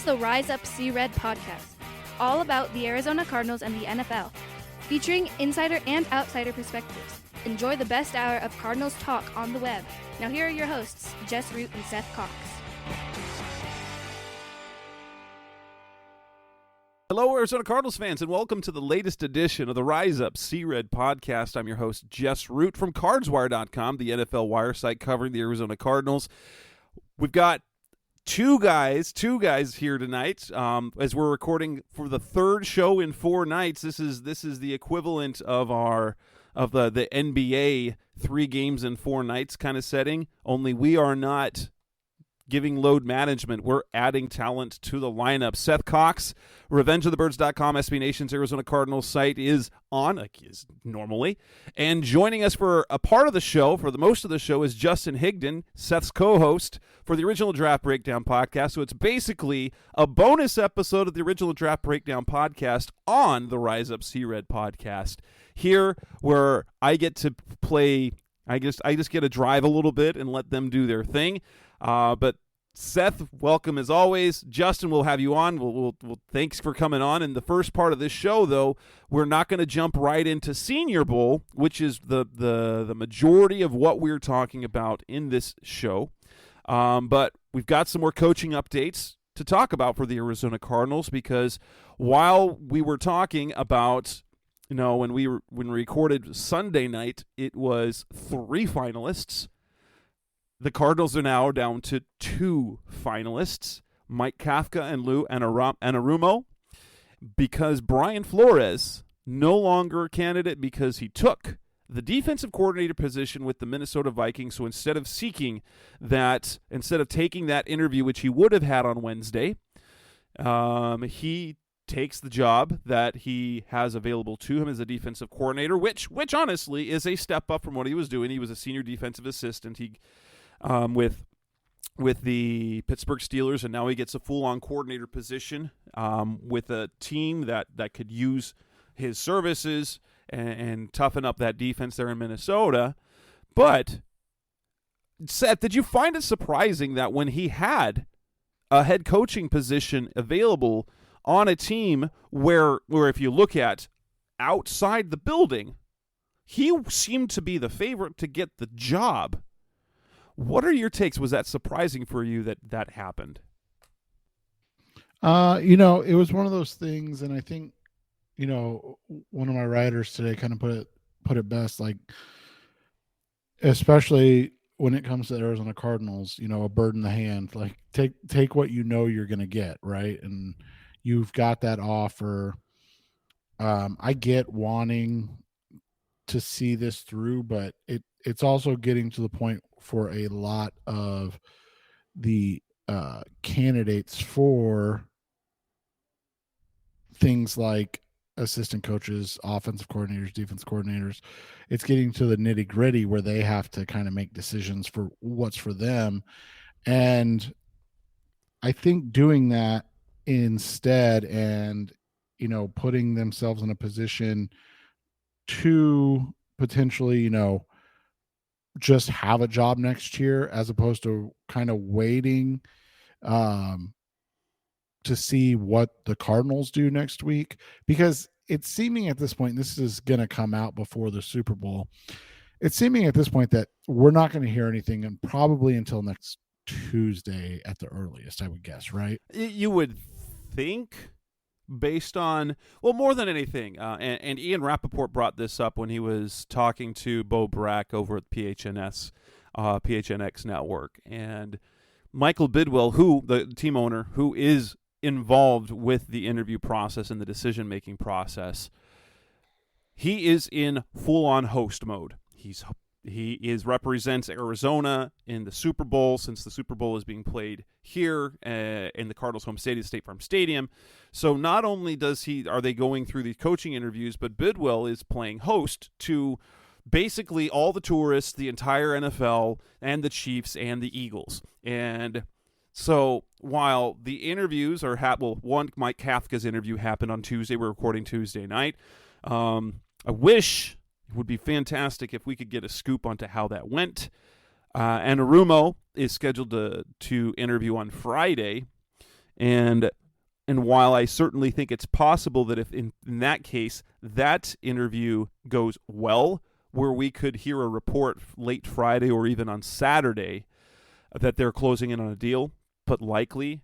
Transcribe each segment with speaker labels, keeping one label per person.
Speaker 1: the Rise Up See Red podcast, all about the Arizona Cardinals and the NFL, featuring insider and outsider perspectives. Enjoy the best hour of Cardinals talk on the web. Now here are your hosts, Jess Root and Seth Cox.
Speaker 2: Hello, Arizona Cardinals fans, and welcome to the latest edition of the Rise Up See Red podcast. I'm your host, Jess Root from CardsWire.com, the NFL wire site covering the Arizona Cardinals. We've got two guys here tonight as we're recording for the third show in 4 nights. This is the equivalent of the NBA 3 games in 4 nights kind of setting. Only we are not giving load management. We're adding talent to the lineup. Seth Cox, RevengeOfTheBirds.com, SB Nation's Arizona Cardinals site, is on, like is normally. And joining us for a part of the show, for the most of the show, is Justin Higdon, Seth's co-host for the Original Draft Breakdown podcast. So it's basically a bonus episode of the Original Draft Breakdown podcast on the Rise Up See Red podcast. Here, where I get to play, I just get to drive a little bit and let them do their thing. But Seth, welcome as always. Justin, we'll have you on. We'll thanks for coming on. In the first part of this show, though, we're not going to jump right into Senior Bowl, which is the majority of what we're talking about in this show. But we've got some more coaching updates to talk about for the Arizona Cardinals, because while we were talking about, when we recorded Sunday night, it was 3 finalists. The Cardinals are now down to 2 finalists, Mike Kafka and Lou Anarumo, because Brian Flores, no longer a candidate because he took the defensive coordinator position with the Minnesota Vikings. So instead of taking that interview, which he would have had on Wednesday, he takes the job that he has available to him as a defensive coordinator, which honestly is a step up from what he was doing. He was a senior defensive assistant. With the Pittsburgh Steelers, and now he gets a full-on coordinator position with a team that could use his services and toughen up that defense there in Minnesota. But, Seth, did you find it surprising that when he had a head coaching position available on a team where if you look at outside the building, he seemed to be the favorite to get the job? What are your takes? Was that surprising for you that happened?
Speaker 3: It was one of those things, and I think, one of my writers today kind of put it best, like, especially when it comes to the Arizona Cardinals, a bird in the hand, like take what you're going to get, right? And you've got that offer. I get wanting to see this through, but it's also getting to the point for a lot of the candidates for things like assistant coaches, offensive coordinators, defense coordinators. It's getting to the nitty gritty where they have to kind of make decisions for what's for them. And I think doing that instead and, putting themselves in a position to potentially, just have a job next year, as opposed to kind of waiting to see what the Cardinals do next week, because it's seeming at this point, and this is going to come out before the Super Bowl, it's seeming at this point that we're not going to hear anything and probably until next Tuesday at the earliest, I would guess, right?
Speaker 2: You would think, based on, well, more than anything, and Ian Rappaport brought this up when he was talking to Bo Brack over at PHNX Network, and Michael Bidwell, who the team owner, who is involved with the interview process and the decision-making process, he is in full-on host mode. He represents Arizona in the Super Bowl, since the Super Bowl is being played here in the Cardinals' home stadium, State Farm Stadium. So not only are they going through these coaching interviews, but Bidwell is playing host to basically all the tourists, the entire NFL, and the Chiefs and the Eagles. And so while the interviews are Mike Kafka's interview happened on Tuesday. We're recording Tuesday night. I wish it would be fantastic if we could get a scoop onto how that went. Anarumo is scheduled to interview on Friday, and And while I certainly think it's possible that if in that case that interview goes well, where we could hear a report late Friday or even on Saturday that they're closing in on a deal, but likely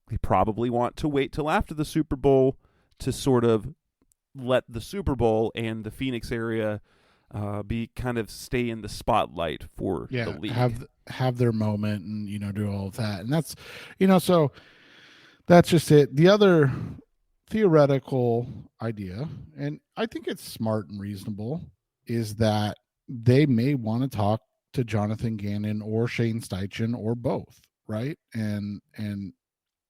Speaker 2: they probably want to wait till after the Super Bowl to sort of let the Super Bowl and the Phoenix area be kind of stay in the spotlight for the league.
Speaker 3: Have their moment and do all of that. And that's so that's just it. The other theoretical idea, and I think it's smart and reasonable, is that they may want to talk to Jonathan Gannon or Shane Steichen or both, right? And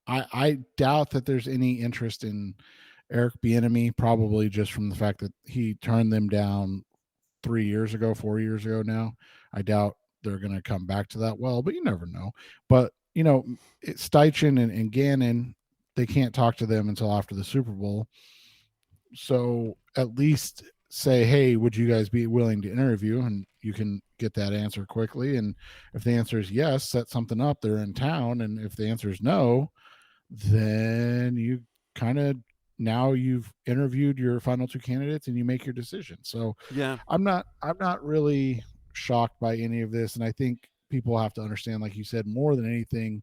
Speaker 3: I doubt that there's any interest in Eric Bieniemy, probably just from the fact that he turned them down 4 years ago now. I doubt they're going to come back to that well, but you never know. But, Steichen and Gannon, they can't talk to them until after the Super Bowl. So at least say, hey, would you guys be willing to interview? And you can get that answer quickly. And if the answer is yes, set something up. They're in town. And if the answer is no, then you now you've interviewed your final two candidates and you make your decision. So
Speaker 2: yeah,
Speaker 3: I'm not really shocked by any of this. And I think people have to understand, like you said, more than anything,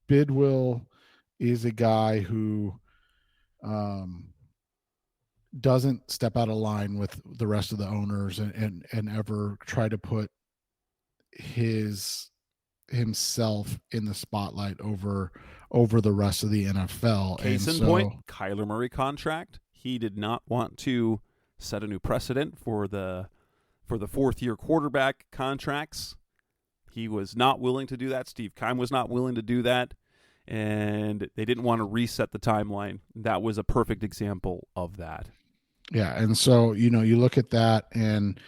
Speaker 3: Bidwill is a guy who doesn't step out of line with the rest of the owners and ever try to put himself in the spotlight over the rest of the NFL.
Speaker 2: Case in point, Kyler Murray contract. He did not want to set a new precedent for the fourth-year quarterback contracts. He was not willing to do that. Steve Keim was not willing to do that. And they didn't want to reset the timeline. That was a perfect example of that.
Speaker 3: Yeah, and so, you look at that, and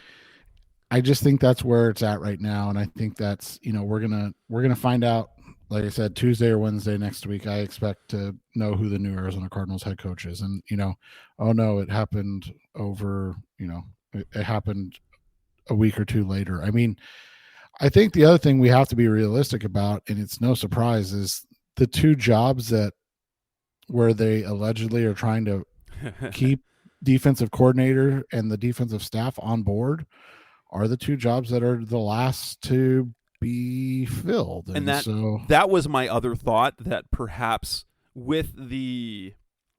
Speaker 3: I just think that's where it's at right now. And I think that's, we're gonna find out, like I said, Tuesday or Wednesday next week. I expect to know who the new Arizona Cardinals head coach is. And, oh no, it happened over, it happened a week or two later. I mean, I think the other thing we have to be realistic about, and it's no surprise, is the two jobs where they allegedly are trying to keep defensive coordinator and the defensive staff on board are the two jobs that are the last to be filled.
Speaker 2: And that was my other thought, that perhaps with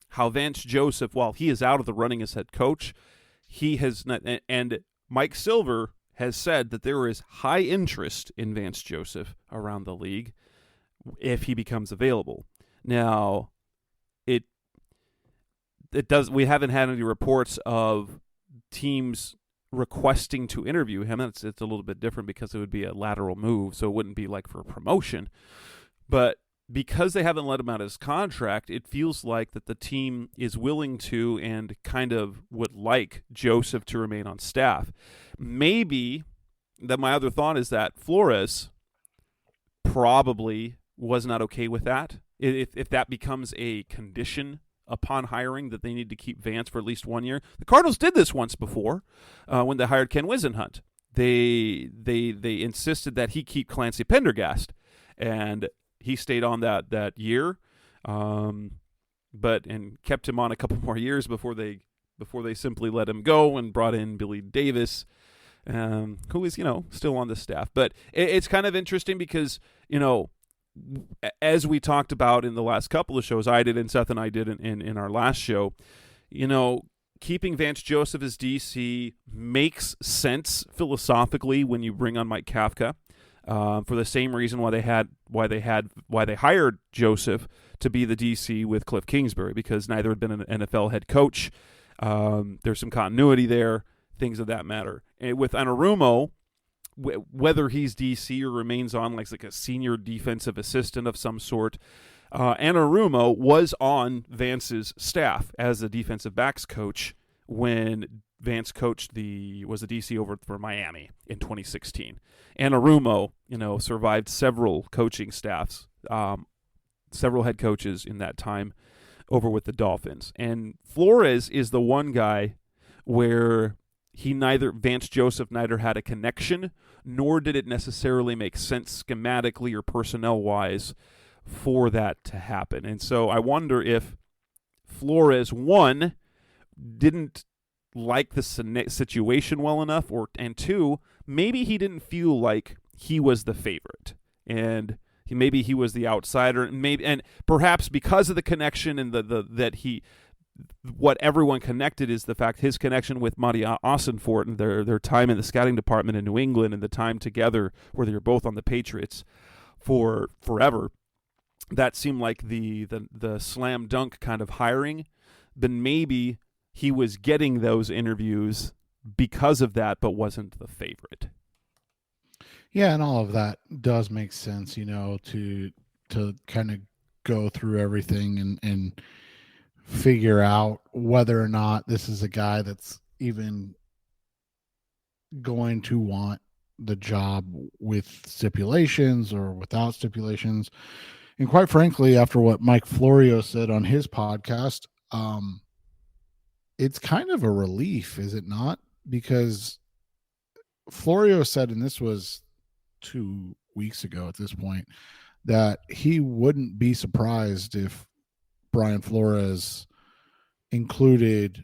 Speaker 2: how Vance Joseph, while he is out of the running as head coach, he has not, and Mike Silver has said that there is high interest in Vance Joseph around the league if he becomes available. Now, we haven't had any reports of teams requesting to interview him. It's a little bit different because it would be a lateral move, so it wouldn't be like for a promotion. But because they haven't let him out of his contract, it feels like that the team is willing to and kind of would like Joseph to remain on staff. Maybe that my other thought is that Flores probably was not okay with that. If that becomes a condition upon hiring, that they need to keep Vance for at least 1 year. The Cardinals did this once before when they hired Ken Wisenhunt. They insisted that he keep Clancy Pendergast, and he stayed on that year, but kept him on a couple more years before they simply let him go and brought in Billy Davis, who is still on the staff. But it's kind of interesting because as we talked about in the last couple of shows, I did and Seth and I did in our last show, keeping Vance Joseph as DC makes sense philosophically when you bring on Mike Kafka, for the same reason why they hired Joseph to be the DC with Cliff Kingsbury, because neither had been an NFL head coach. There's some continuity there, things of that matter. And with Anarumo, whether he's DC or remains on like a senior defensive assistant of some sort, Anarumo was on Vance's staff as a defensive backs coach when Vance coached was the DC over for Miami in 2016. Anarumo, survived several coaching staffs, several head coaches in that time over with the Dolphins. And Flores is the one guy where Vance Joseph neither had a connection, nor did it necessarily make sense schematically or personnel-wise for that to happen. And so I wonder if Flores, one, didn't like the situation well enough, and two, maybe he didn't feel like he was the favorite, and maybe he was the outsider, and perhaps because of the connection and what everyone connected is the fact his connection with Matty Ossenfort and their time in the scouting department in New England and the time together where they were both on the Patriots for forever. That seemed like the slam dunk kind of hiring. Then maybe he was getting those interviews because of that, but wasn't the favorite.
Speaker 3: Yeah, and all of that does make sense, to kind of go through everything and figure out whether or not this is a guy that's even going to want the job with stipulations or without stipulations. And quite frankly, after what Mike Florio said on his podcast, it's kind of a relief, is it not? Because Florio said, and this was 2 weeks ago at this point, that he wouldn't be surprised if Brian Flores included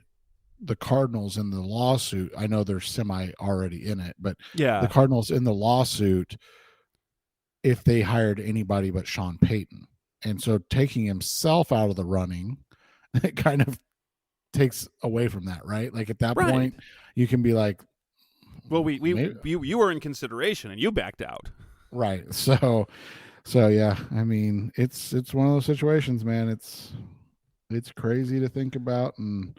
Speaker 3: the Cardinals in the lawsuit. I know they're semi already in it, but the Cardinals in the lawsuit if they hired anybody but Sean Payton. And so taking himself out of the running, it kind of takes away from that, right? Like at that point, you can be like,
Speaker 2: well, you were in consideration and you backed out.
Speaker 3: Right. So yeah, I mean, it's one of those situations, man. It's crazy to think about, and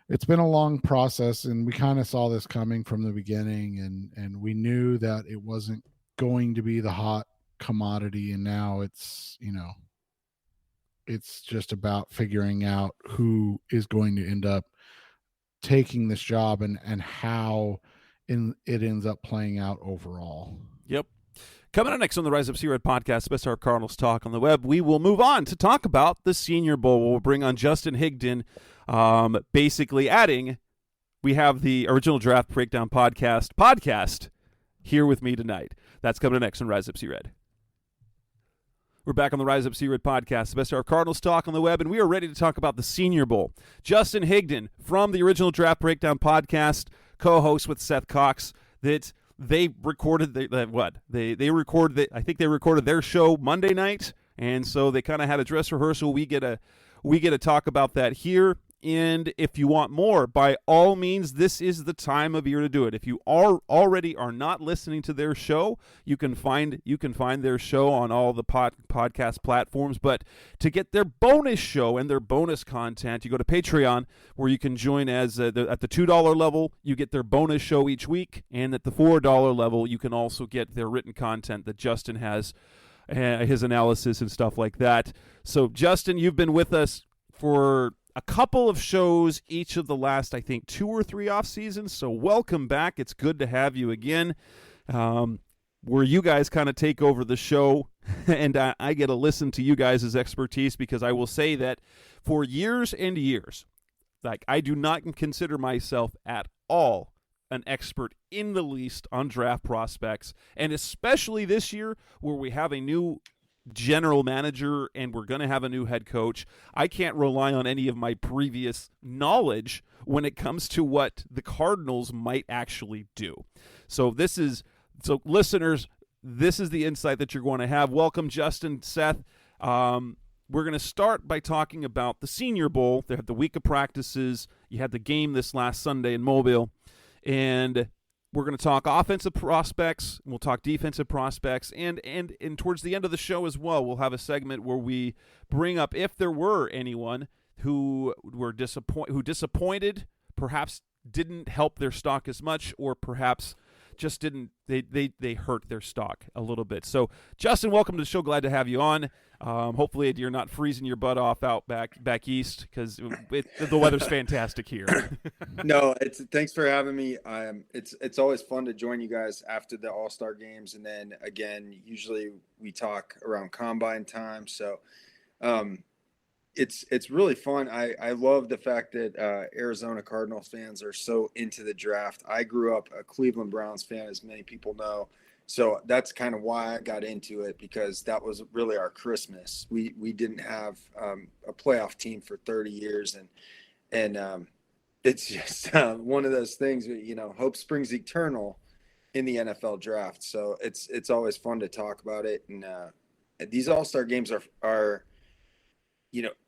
Speaker 3: it's been a long process, and we kind of saw this coming from the beginning, and we knew that it wasn't going to be the hot commodity, and now it's just about figuring out who is going to end up taking this job and how it ends up playing out overall.
Speaker 2: Yep. Coming up next on the Rise Up C-Red podcast, Best Our Cardinals Talk on the Web, we will move on to talk about the Senior Bowl. We'll bring on Justin Higdon, basically adding, we have the original draft breakdown podcast here with me tonight. That's coming up next on Rise Up C-Red. We're back on the Rise Up C-Red podcast, the Best of Our Cardinals Talk on the Web, and we are ready to talk about the Senior Bowl. Justin Higdon from the original Draft Breakdown podcast, co-host with Seth Cox, that they recorded I think they recorded their show Monday night, and so they kind of had a dress rehearsal. We get to talk about that here. And if you want more, by all means, this is the time of year to do it. If you already are not listening to their show, you can find their show on all the podcast platforms. But to get their bonus show and their bonus content, you go to Patreon, where you can join as at the $2 level, you get their bonus show each week, and at the $4 level, you can also get their written content that Justin has, his analysis and stuff like that. So, Justin, you've been with us for a couple of shows each of the last, I think, 2 or 3 off seasons. So welcome back. It's good to have you again. Where you guys kind of take over the show, and I get to listen to you guys' expertise, because I will say that for years and years, like, I do not consider myself at all an expert in the least on draft prospects, and especially this year where we have a new general manager and we're going to have a new head coach. I can't rely on any of my previous knowledge when it comes to what the Cardinals might actually do. So listeners, this is the insight that you're going to have. Welcome, Justin, Seth. We're going to start by talking about the Senior Bowl. They had the week of practices. You had the game this last Sunday in Mobile, and we're going to talk offensive prospects, we'll talk defensive prospects, and towards the end of the show as well, we'll have a segment where we bring up if there were anyone who disappointed, perhaps didn't help their stock as much, or perhaps just didn't they hurt their stock a little bit. So, Justin, welcome to the show. Glad to have you on. Hopefully you're not freezing your butt off out back east, because the weather's fantastic here.
Speaker 4: No, thanks for having me. It's always fun to join you guys after the All-Star games, and then again, usually we talk around combine time. So, it's really fun. I love the fact that Arizona Cardinals fans are so into the draft. I grew up a Cleveland Browns fan, as many people know, So that's kind of why I got into it, because that was really our Christmas. We didn't have a playoff team for 30 years, and it's just one of those things where, hope springs eternal in the NFL draft. So it's always fun to talk about it. And these All-Star games are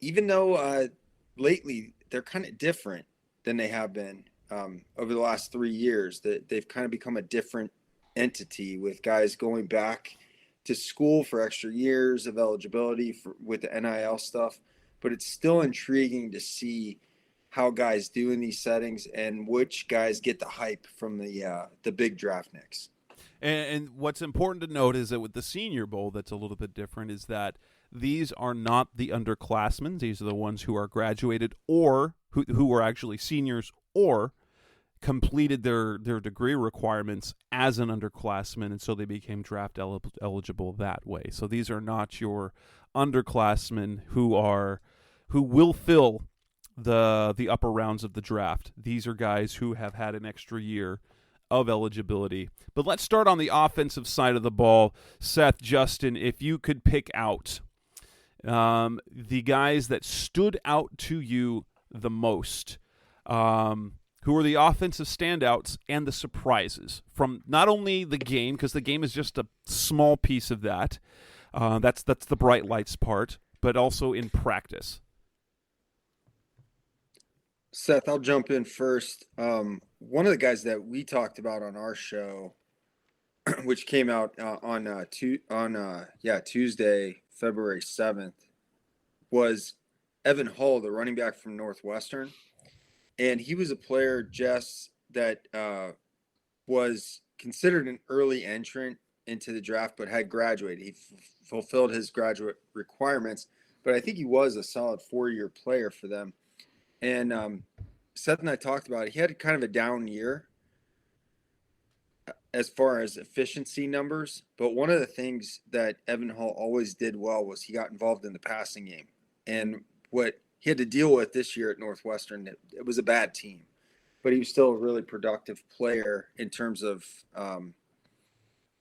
Speaker 4: even though lately they're kind of different than they have been over the last 3 years, that they've kind of become a different entity, with guys going back to school for extra years of eligibility with the NIL stuff. But it's still intriguing to see how guys do in these settings and which guys get the hype from the big draft nicks.
Speaker 2: And what's important to note is that with the Senior Bowl, that's a little bit different, is that these are not the underclassmen. These are the ones who are graduated or who are actually seniors or completed their degree requirements as an underclassman, and so they became draft eligible that way. So these are not your underclassmen who will fill the upper rounds of the draft. These are guys who have had an extra year of eligibility. But let's start on the offensive side of the ball. Seth, Justin, if you could pick out the guys that stood out to you the most, who are the offensive standouts and the surprises from not only the game, because the game is just a small piece of that. That's the bright lights part, but also in practice.
Speaker 4: Seth, I'll jump in first. One of the guys that we talked about on our show, which came out on Tuesday, February 7th, was Evan Hull, the running back from Northwestern. And he was a player, Jess, that was considered an early entrant into the draft, but had graduated. He fulfilled his graduate requirements, but I think he was a solid 4-year player for them. And Seth and I talked about it. He had kind of a down year as far as efficiency numbers, but one of the things that Evan Hull always did well was he got involved in the passing game. And what he had to deal with this year at Northwestern, it was a bad team, but he was still a really productive player in terms of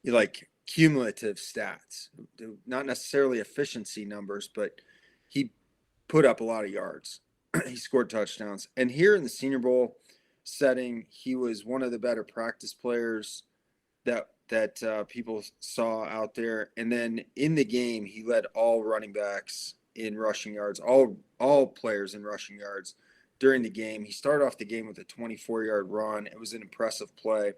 Speaker 4: like cumulative stats, not necessarily efficiency numbers, but he put up a lot of yards. He scored touchdowns. And here in the Senior Bowl setting, he was one of the better practice players that people saw out there. And then in the game, he led all running backs in rushing yards, all players in rushing yards during the game. He started off the game with a 24-yard run. It was an impressive play.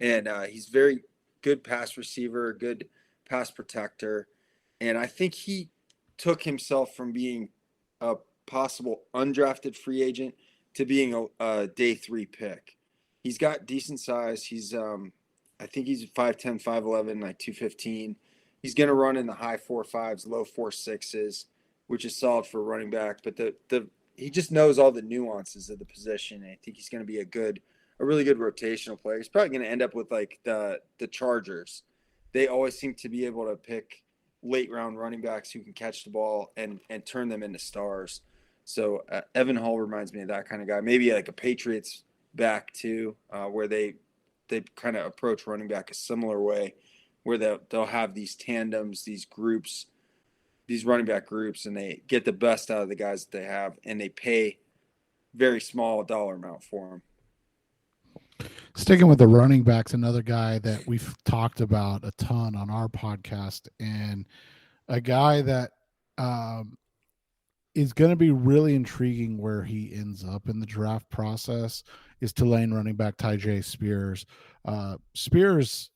Speaker 4: And he's very good pass receiver, good pass protector. And I think he took himself from being a possible undrafted free agent to being a day 3 pick. He's got decent size. He's I think he's 5'10", 5'11", like 215. He's going to run in the high 4.5s, low 4.6s, which is solid for a running back. But he just knows all the nuances of the position. And I think he's going to be a really good rotational player. He's probably going to end up with like the Chargers. They always seem to be able to pick late round running backs who can catch the ball and turn them into stars. So Evan Hull reminds me of that kind of guy. Maybe like a Patriots back too, where they kind of approach running back a similar way, where they'll have these tandems, these groups, these running back groups, and they get the best out of the guys that they have, and they pay very small dollar amount for them.
Speaker 3: Sticking with the running backs, another guy that we've talked about a ton on our podcast, and a guy that is going to be really intriguing where he ends up in the draft process is Tulane running back Tyjae Spears. Spears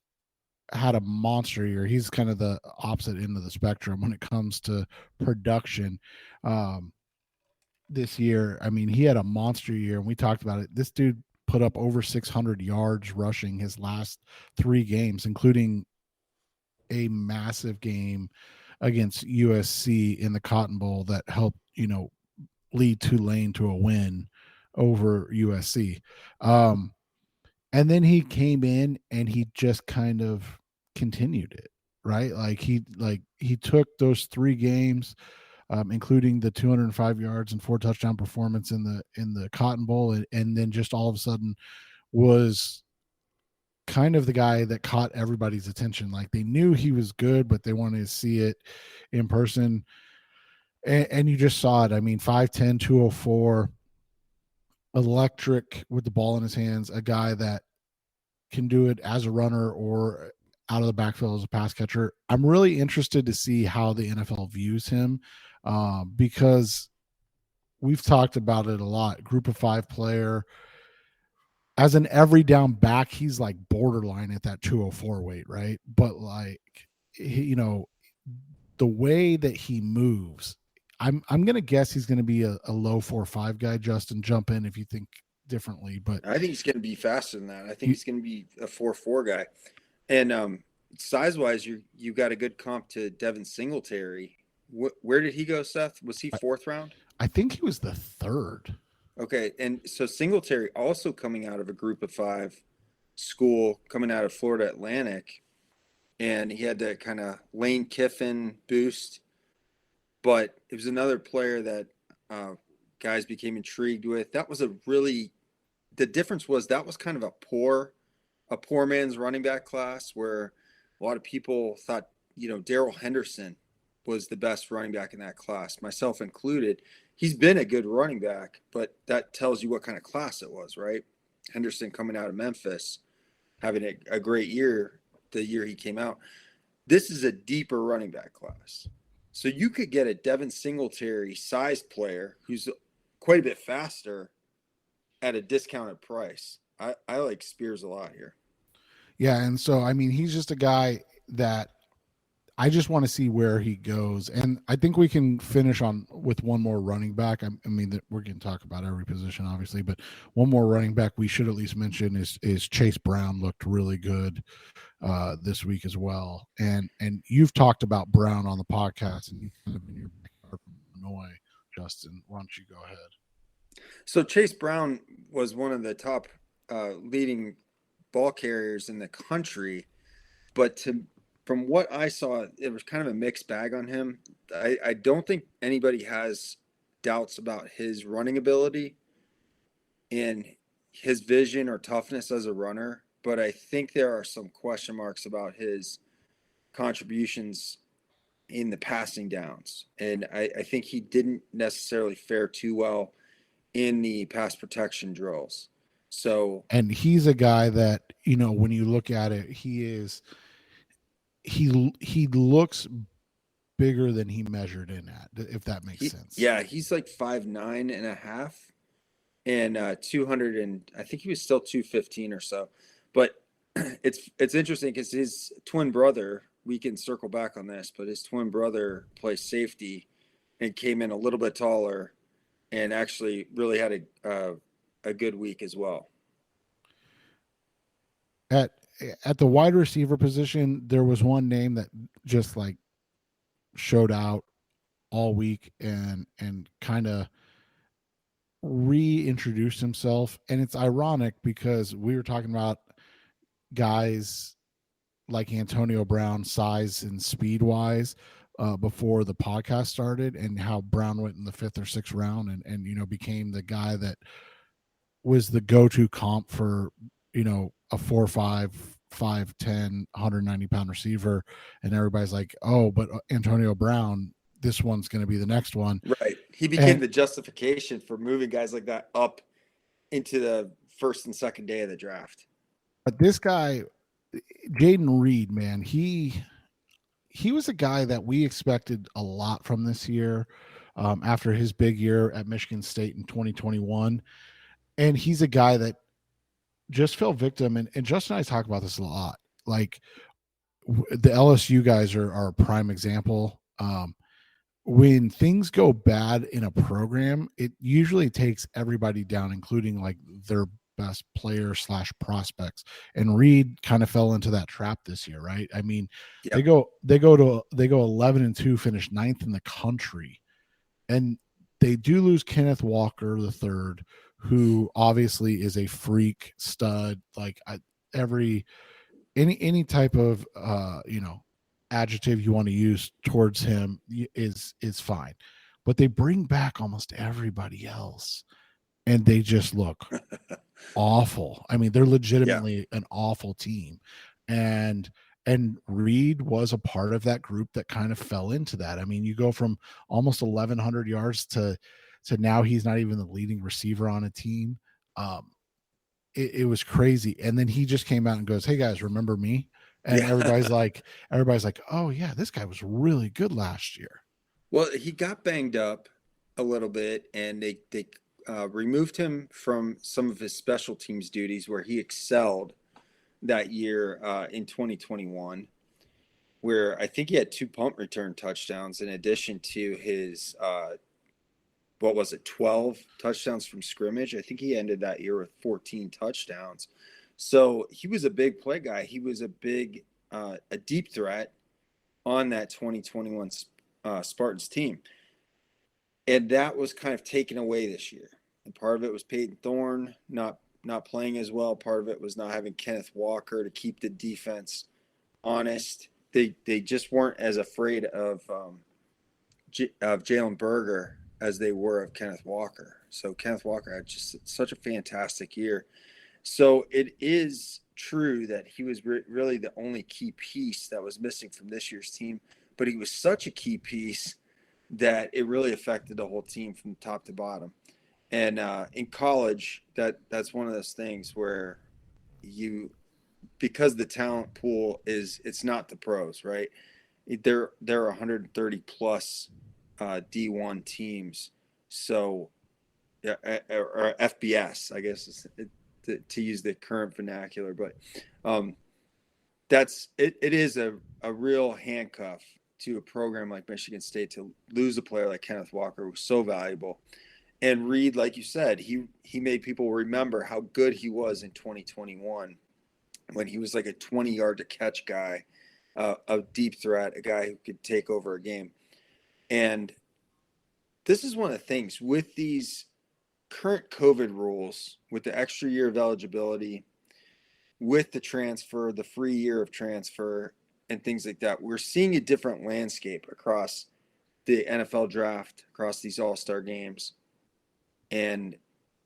Speaker 3: had a monster year. He's kind of the opposite end of the spectrum when it comes to production. This year, I mean, he had a monster year, and we talked about it. This dude put up over 600 yards rushing his last 3 games, including a massive game against USC in the Cotton Bowl that helped, lead Tulane to a win over USC. And then he came in and he just kind of continued it, right? Like he took those 3 games, including the 205 yards and 4 touchdown performance in the Cotton Bowl, and then just all of a sudden was kind of the guy that caught everybody's attention. Like they knew he was good, but they wanted to see it in person. And you just saw it. I mean, 5'10", 204, electric with the ball in his hands, a guy that can do it as a runner or out of the backfield as a pass catcher. I'm really interested to see how the NFL views him because we've talked about it a lot. Group of 5 player. As an every down back, he's like borderline at that 204 weight, right? But like, the way that he moves, I'm going to guess he's going to be a low 4.5 guy. Justin, jump in if you think differently. But
Speaker 4: I think he's going to be faster than that. I think he's going to be a 4.4 guy. And size wise, you got a good comp to Devin Singletary. Where did he go, Seth? Was he 4th round?
Speaker 3: I think he was the 3rd.
Speaker 4: Okay, and so Singletary also coming out of a group of 5 school, coming out of Florida Atlantic, and he had that kind of Lane Kiffin boost, but it was another player that guys became intrigued with. That was the difference was that was kind of a poor man's running back class where a lot of people thought, Darrell Henderson was the best running back in that class, myself included. He's been a good running back, but that tells you what kind of class it was, right? Henderson coming out of Memphis, having a great year the year he came out. This is a deeper running back class. So you could get a Devin Singletary sized player who's quite a bit faster at a discounted price. I like Spears a lot here.
Speaker 3: Yeah, and so, I mean, he's just a guy that I just want to see where he goes. And I think we can finish with one more running back. I mean, we're going to talk about every position, obviously, but one more running back we should at least mention is Chase Brown. Looked really good this week as well. And you've talked about Brown on the podcast, and you've kind of been your backyard from Illinois. Justin, why don't you go ahead?
Speaker 4: So Chase Brown was one of the top leading ball carriers in the country, but from what I saw, it was kind of a mixed bag on him. I don't think anybody has doubts about his running ability and his vision or toughness as a runner, but I think there are some question marks about his contributions in the passing downs. And I think he didn't necessarily fare too well in the pass protection drills.
Speaker 3: And he's a guy that, when you look at it, he looks bigger than he measured in at, if that makes sense.
Speaker 4: Yeah, he's like 5'9.5" and 200, and I think he was still 215 or so. But it's interesting because his twin brother, we can circle back on this, but his twin brother plays safety and came in a little bit taller and actually really had a good week as well.
Speaker 3: At the wide receiver position, there was one name that just like showed out all week and kind of reintroduced himself. And it's ironic because we were talking about guys like Antonio Brown, size and speed wise, before the podcast started, and how Brown went in the 5th or 6th round and became the guy that was the go-to comp for a 4'5", 5'10", 190-pound receiver, and everybody's like, oh, but Antonio Brown, this one's going to be the next one.
Speaker 4: Right. He became the justification for moving guys like that up into the 1st and 2nd day of the draft.
Speaker 3: But this guy, Jaden Reed, man, he was a guy that we expected a lot from this year after his big year at Michigan State in 2021. And he's a guy that just fell victim. And Justin and I talk about this a lot. Like the LSU guys are a prime example. When things go bad in a program, it usually takes everybody down, including like their best player / prospects. And Reed kind of fell into that trap this year, right? I mean, yep. they go 11-2, finish 9th in the country, and they do lose Kenneth Walker III, who obviously is a freak stud. Like any type of adjective you want to use towards him is fine, but they bring back almost everybody else. and they just look awful. I mean, they're
Speaker 4: Yeah.
Speaker 3: legitimately an awful team. And Reed was a part of that group that kind of fell into that. I mean, you go from almost 1,100 yards to now he's not even the leading receiver on a team. It was crazy. And then he just came out and goes, "Hey guys, remember me?" And
Speaker 4: Yeah.
Speaker 3: everybody's like, "Oh yeah, this guy was really good last year."
Speaker 4: Well, he got banged up a little bit, and they removed him from some of his special teams duties where he excelled that year in 2021, where I think he had 2 punt return touchdowns in addition to his 12 touchdowns from scrimmage. I think he ended that year with 14 touchdowns. So he was a big play guy. He was a deep threat on that 2021 Spartans team. And that was kind of taken away this year. And part of it was Peyton Thorne not playing as well. Part of it was not having Kenneth Walker to keep the defense honest. They just weren't as afraid of Jalen Berger as they were of Kenneth Walker. So Kenneth Walker had just such a fantastic year. So it is true that he was really the only key piece that was missing from this year's team, but he was such a key piece that it really affected the whole team from top to bottom. And in college, that's one of those things where because the talent pool it's not the pros, right? There are 130 plus D1 teams, so or FBS, I guess, to use the current vernacular, but it is a real handcuff to a program like Michigan State to lose a player like Kenneth Walker, who was so valuable. And Reed, like you said, he made people remember how good he was in 2021 when he was like a 20-yard to catch guy, a deep threat, a guy who could take over a game. And this is one of the things with these current COVID rules, with the extra year of eligibility, with the transfer, the free year of transfer, and things like that, we're seeing a different landscape across the NFL draft, across these all-star games. And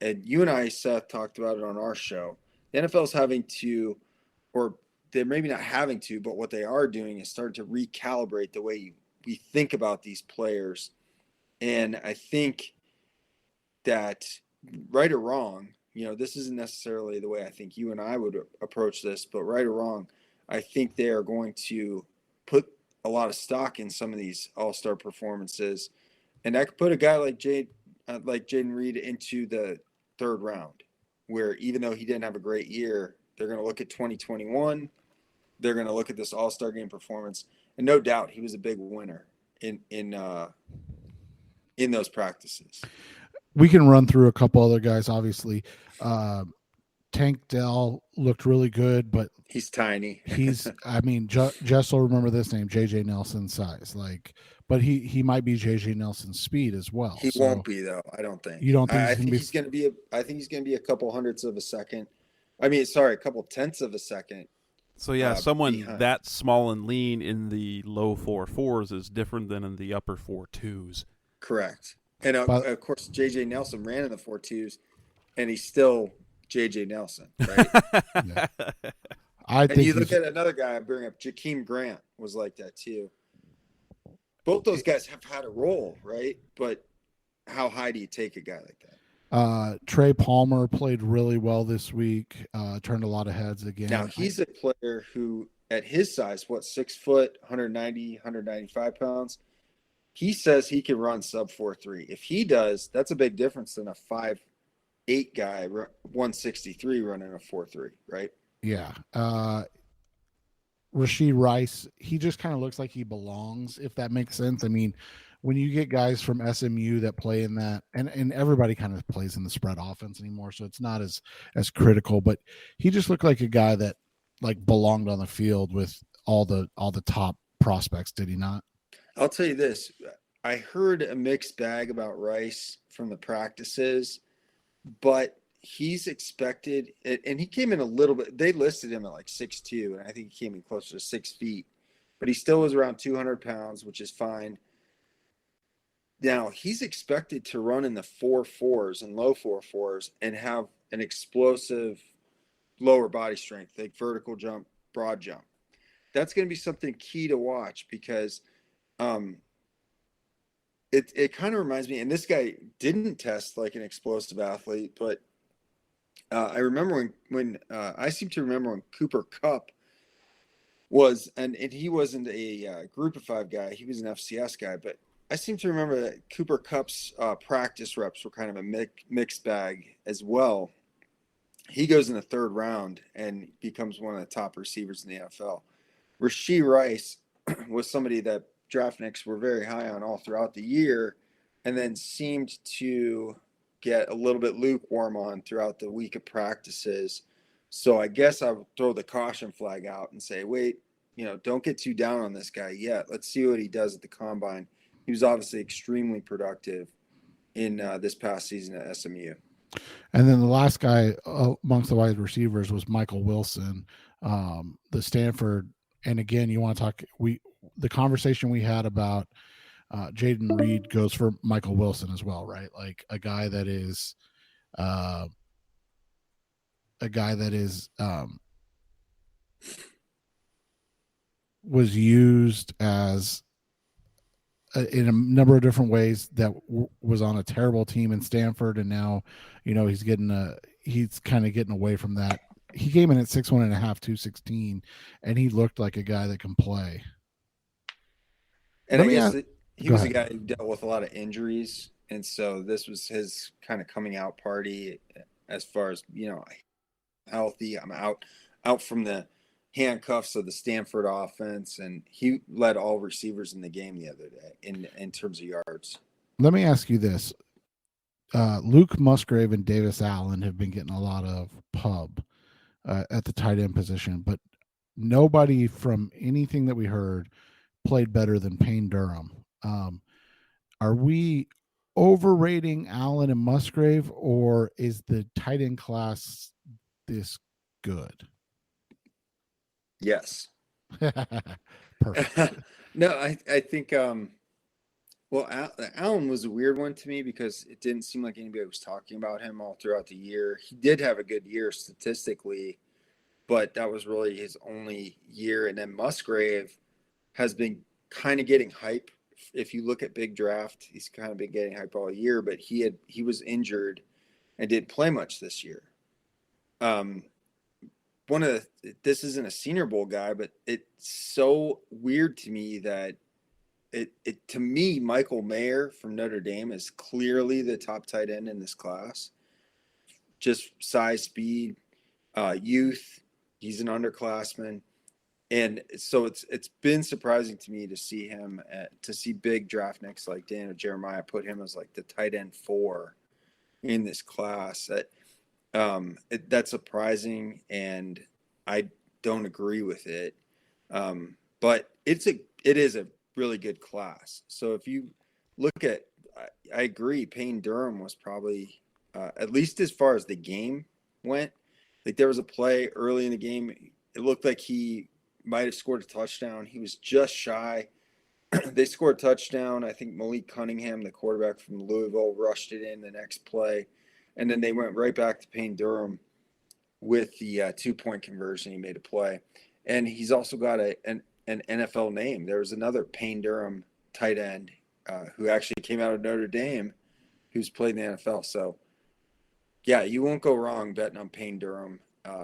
Speaker 4: you and I, Seth, talked about it on our show. The NFL is having to, or they're maybe not having to, but what they are doing is start to recalibrate the way we think about these players. And I think that, right or wrong, this isn't necessarily the way I think you and I would approach this, but right or wrong, I think they are going to put a lot of stock in some of these all-star performances. And that could put a guy like Jaden Reed into the third round, where even though he didn't have a great year, they're going to look at 2021. They're going to look at this all-star game performance. And no doubt he was a big winner in those practices.
Speaker 3: We can run through a couple other guys, obviously. Tank Dell looked really good, but
Speaker 4: he's tiny.
Speaker 3: Jess will remember this name, JJ Nelson size. But he might be JJ Nelson's speed as well.
Speaker 4: He won't be, though, I don't think.
Speaker 3: You don't think
Speaker 4: I think he's going to be I think he's going to be a couple hundredths of a second. A couple tenths of a second.
Speaker 2: So someone behind. That small and lean in the low 4.4s is different than in the upper 4.2s.
Speaker 4: Correct. And of course, JJ Nelson ran in the 4.2s, and he's still JJ Nelson, right?
Speaker 3: Yeah.
Speaker 4: And you look at another guy I bring up, Jakeem Grant was like that too. Both those guys have had a role, right? But how high do you take a guy like that?
Speaker 3: Trey Palmer played really well this week, turned a lot of heads again.
Speaker 4: Now, he's a player who, at his size, 6 foot, 190, 195 pounds, he says he can run sub 4.3. If he does, that's a big difference than a 5'8" guy, 163 running a 4.3, right?
Speaker 3: Yeah. Rashee Rice, he just kind of looks like he belongs, if that makes sense. I mean, when you get guys from SMU that play in that, and everybody kind of plays in the spread offense anymore, so it's not as critical, but he just looked like a guy that belonged on the field with all the top prospects, did he not?
Speaker 4: I'll tell you this. I heard a mixed bag about Rice from the practices, but he's expected, and he came in a little bit. They listed him at 6'2", and I think he came in closer to 6 feet, but he still was around 200 pounds, which is fine. Now he's expected to run in the 4.4s and low 4.4s and have an explosive lower body strength, like vertical jump, broad jump. That's going to be something key to watch because it kind of reminds me, and this guy didn't test like an explosive athlete, but I remember when I seem to remember when Cooper Kupp was, and he wasn't a group of 5 guy, he was an FCS guy, but I seem to remember that Cooper Kupp's practice reps were kind of a mixed bag as well. He goes in the 3rd round and becomes one of the top receivers in the NFL. Rashee Rice was somebody that draftniks were very high on all throughout the year, and then seemed to get a little bit lukewarm on throughout the week of practices. So I guess I would throw the caution flag out and say, wait, don't get too down on this guy yet. Let's see what he does at the combine. He was obviously extremely productive in this past season at SMU.
Speaker 3: And then the last guy amongst the wide receivers was Michael Wilson, the Stanford. And again, you want to talk, the conversation we had about Jaden Reed goes for Michael Wilson as well, right? Like a guy that is was used as in a number of different ways, that was on a terrible team in Stanford, and now he's kind of getting away from that. He came in at 6'1.5", 216, and he looked like a guy that can play.
Speaker 4: And I guess he was a guy who dealt with a lot of injuries, and so this was his kind of coming out party as far as healthy. I'm out from the handcuffs of the Stanford offense, and he led all receivers in the game the other day in terms of yards.
Speaker 3: Let me ask you this. Luke Musgrave and Davis Allen have been getting a lot of pub at the tight end position, but nobody from anything that we heard played better than Payne Durham. Are we overrating Allen and Musgrave, or is the tight end class this good?
Speaker 4: Yes.
Speaker 3: Perfect.
Speaker 4: No, I think well, Allen was a weird one to me because it didn't seem like anybody was talking about him all throughout the year. He did have a good year statistically, but that was really his only year. And then Musgrave has been kind of getting hype. If you look at Big Draft, he's kind of been getting hype all year, but he was injured and didn't play much this year. This isn't a Senior Bowl guy, but it's so weird to me that to me, Michael Mayer from Notre Dame is clearly the top tight end in this class. Just size, speed, youth. He's an underclassman. And so it's been surprising to me to see him, to see big draftniks like Daniel Jeremiah put him as like the tight end 4 in this class. That's surprising, and I don't agree with it. But it is a really good class. So if you look at, I agree, Payne Durham was probably, at least as far as the game went, like there was a play early in the game. It looked like he might have scored a touchdown. He was just shy. They scored a touchdown. I think Malik Cunningham, the quarterback from Louisville, rushed it in the next play. And then they went right back to Payne Durham with the 2-point conversion. He made a play. And he's also got an NFL name. There was another Payne Durham tight end who actually came out of Notre Dame who's played in the NFL. So, yeah, you won't go wrong betting on Payne Durham.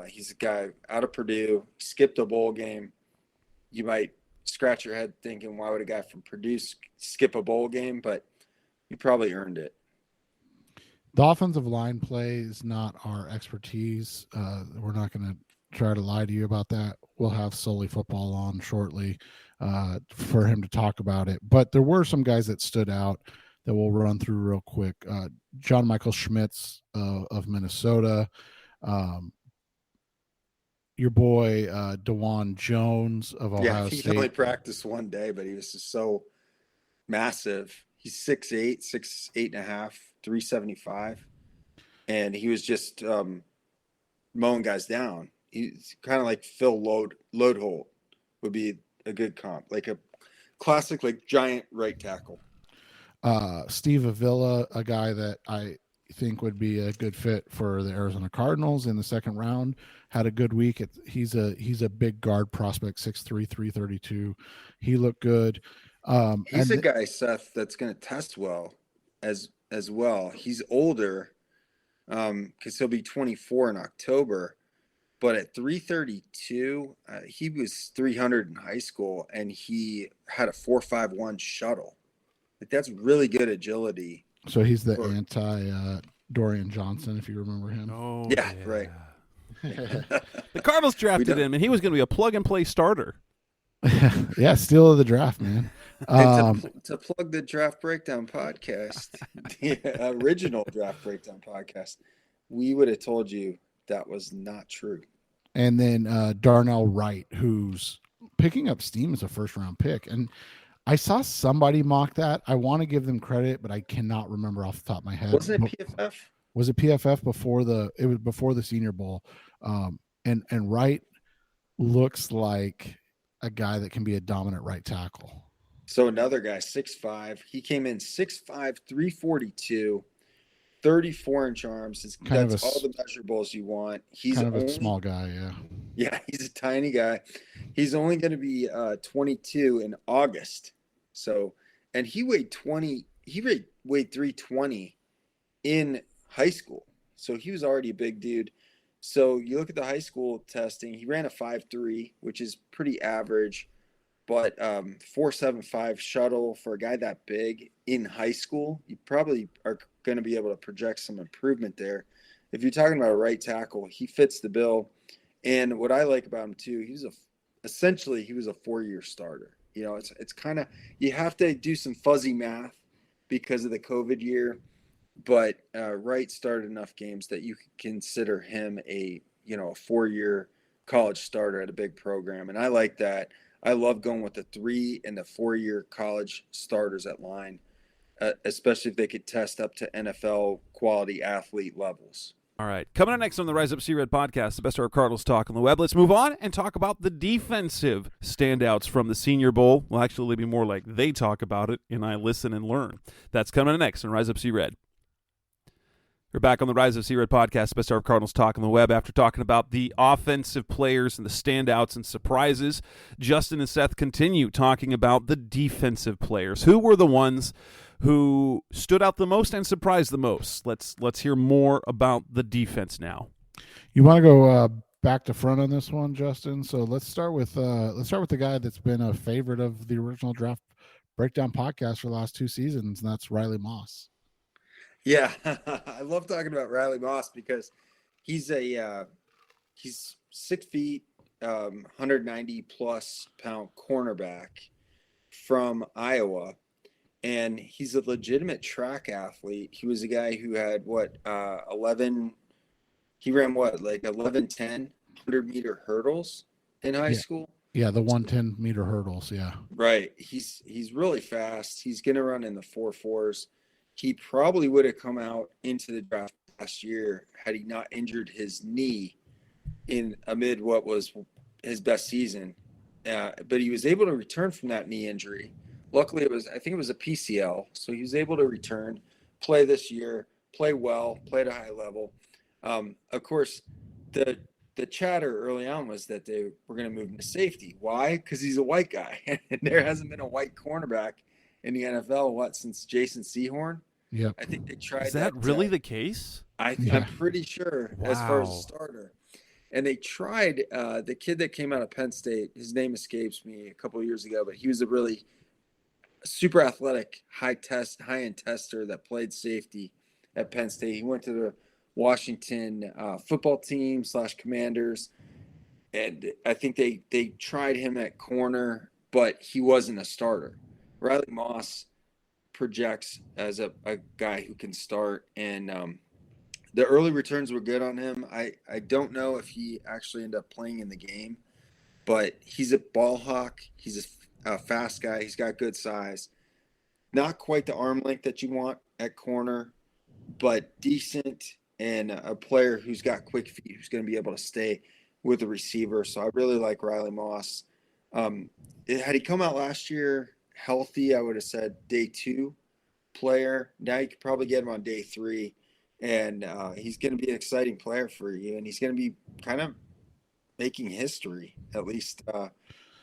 Speaker 4: He's a guy out of Purdue, skipped a bowl game. You might scratch your head thinking, why would a guy from Purdue skip a bowl game? But he probably earned it.
Speaker 3: The offensive line play is not our expertise. We're not going to try to lie to you about that. We'll have Solely Football on shortly for him to talk about it. But there were some guys that stood out that we'll run through real quick. John Michael Schmitz of Minnesota. Your boy DeJuan Jones of Ohio State.
Speaker 4: He only practiced one day, but he was just so massive. He's 6'8", 6'8.5", 375. And he was just mowing guys down. He's kind of like Phil Loadholt would be a good comp, like a classic, like giant right tackle.
Speaker 3: Steve Avila, a guy that I think would be a good fit for the Arizona Cardinals in the second round, had a good week. He's a big guard prospect, 6'3", 332. He looked good.
Speaker 4: He's a guy, Seth, that's going to test well as well. He's older because he'll be 24 in October. But at 332, he was 300 in high school, and he had a 4.51 shuttle. Like, that's really good agility.
Speaker 3: So he's the anti Dorian Johnson, if you remember him.
Speaker 2: Oh,
Speaker 4: yeah. Right.
Speaker 2: The Cardinals drafted him, and he was going to be a plug-and-play starter.
Speaker 3: Yeah, steal of the draft, man.
Speaker 4: To plug the Draft Breakdown podcast, the original Draft Breakdown podcast, we would have told you that was not true.
Speaker 3: And then Darnell Wright, who's picking up steam as a first-round pick. And I saw somebody mock that. I want to give them credit, but I cannot remember off the top of my head.
Speaker 4: Wasn't it PFF?
Speaker 3: Was it PFF it was before the Senior Bowl. And Wright looks like a guy that can be a dominant right tackle.
Speaker 4: So another guy, 6'5". He came in 6'5", 342, 34-inch arms. That's all the measurables you want. He's
Speaker 3: kind of a small guy, yeah.
Speaker 4: Yeah, he's a tiny guy. He's only going to be 22 in August. So, and he weighed 320 in high school. So he was already a big dude. So you look at the high school testing, he ran a 5.3, which is pretty average, but 4.75 shuttle for a guy that big in high school, you probably are going to be able to project some improvement there. If you're talking about a right tackle, he fits the bill. And what I like about him too, he was a 4-year starter. You know, it's kind of, you have to do some fuzzy math because of the COVID year. But Wright started enough games that you could consider him a 4-year college starter at a big program. And I like that. I love going with the 3 and the 4-year college starters at line, especially if they could test up to NFL quality athlete levels.
Speaker 2: All right. Coming up next on the Rise Up C-Red podcast, the best of our Cardinals talk on the web. Let's move on and talk about the defensive standouts from the Senior Bowl. Well, actually, it'll be more like they talk about it and I listen and learn. That's coming up next on Rise Up C-Red. We're back on the Rise of C-Red podcast, best of Cardinals talk on the web. After talking about the offensive players and the standouts and surprises, Justin and Seth continue talking about the defensive players. Who were the ones who stood out the most and surprised the most? Let's hear more about the defense now.
Speaker 3: You want to go back to front on this one, Justin? So let's start with the guy that's been a favorite of the original Draft Breakdown podcast for the last 2 seasons, and that's Riley Moss.
Speaker 4: Yeah, I love talking about Riley Moss because he's 6 feet, 190 plus pound cornerback from Iowa, and he's a legitimate track athlete. He was a guy who had 11. He ran 11, 10, 100-meter hurdles in high school.
Speaker 3: Yeah, the 110-meter hurdles. Yeah,
Speaker 4: right. He's really fast. He's gonna run in the 4.4s. He probably would have come out into the draft last year had he not injured his knee amid what was his best season. But he was able to return from that knee injury. Luckily, I think it was a PCL. So he was able to return, play this year, play well, play at a high level. Of course, the chatter early on was that they were going to move him to safety. Why? Because he's a white guy. And there hasn't been a white cornerback in the NFL, since Jason Sehorn?
Speaker 3: Yeah,
Speaker 4: I think they tried.
Speaker 2: Is that really the case?
Speaker 4: I'm pretty sure. Wow. As far as a starter, and they tried the kid that came out of Penn State. His name escapes me a couple of years ago, but he was a really super athletic, high-end tester that played safety at Penn State. He went to the Washington football team / Commanders, and I think they tried him at corner, but he wasn't a starter. Riley Moss projects as a guy who can start, and the early returns were good on him. I don't know if he actually ended up playing in the game, but he's a ball hawk. He's a fast guy. He's got good size. Not quite the arm length that you want at corner, but decent, and a player who's got quick feet, who's going to be able to stay with the receiver. So I really like Riley Moss. Had he come out last year healthy, I would have said day 2 player. Now you could probably get him on day 3, and he's going to be an exciting player for you, and he's going to be kind of making history, at least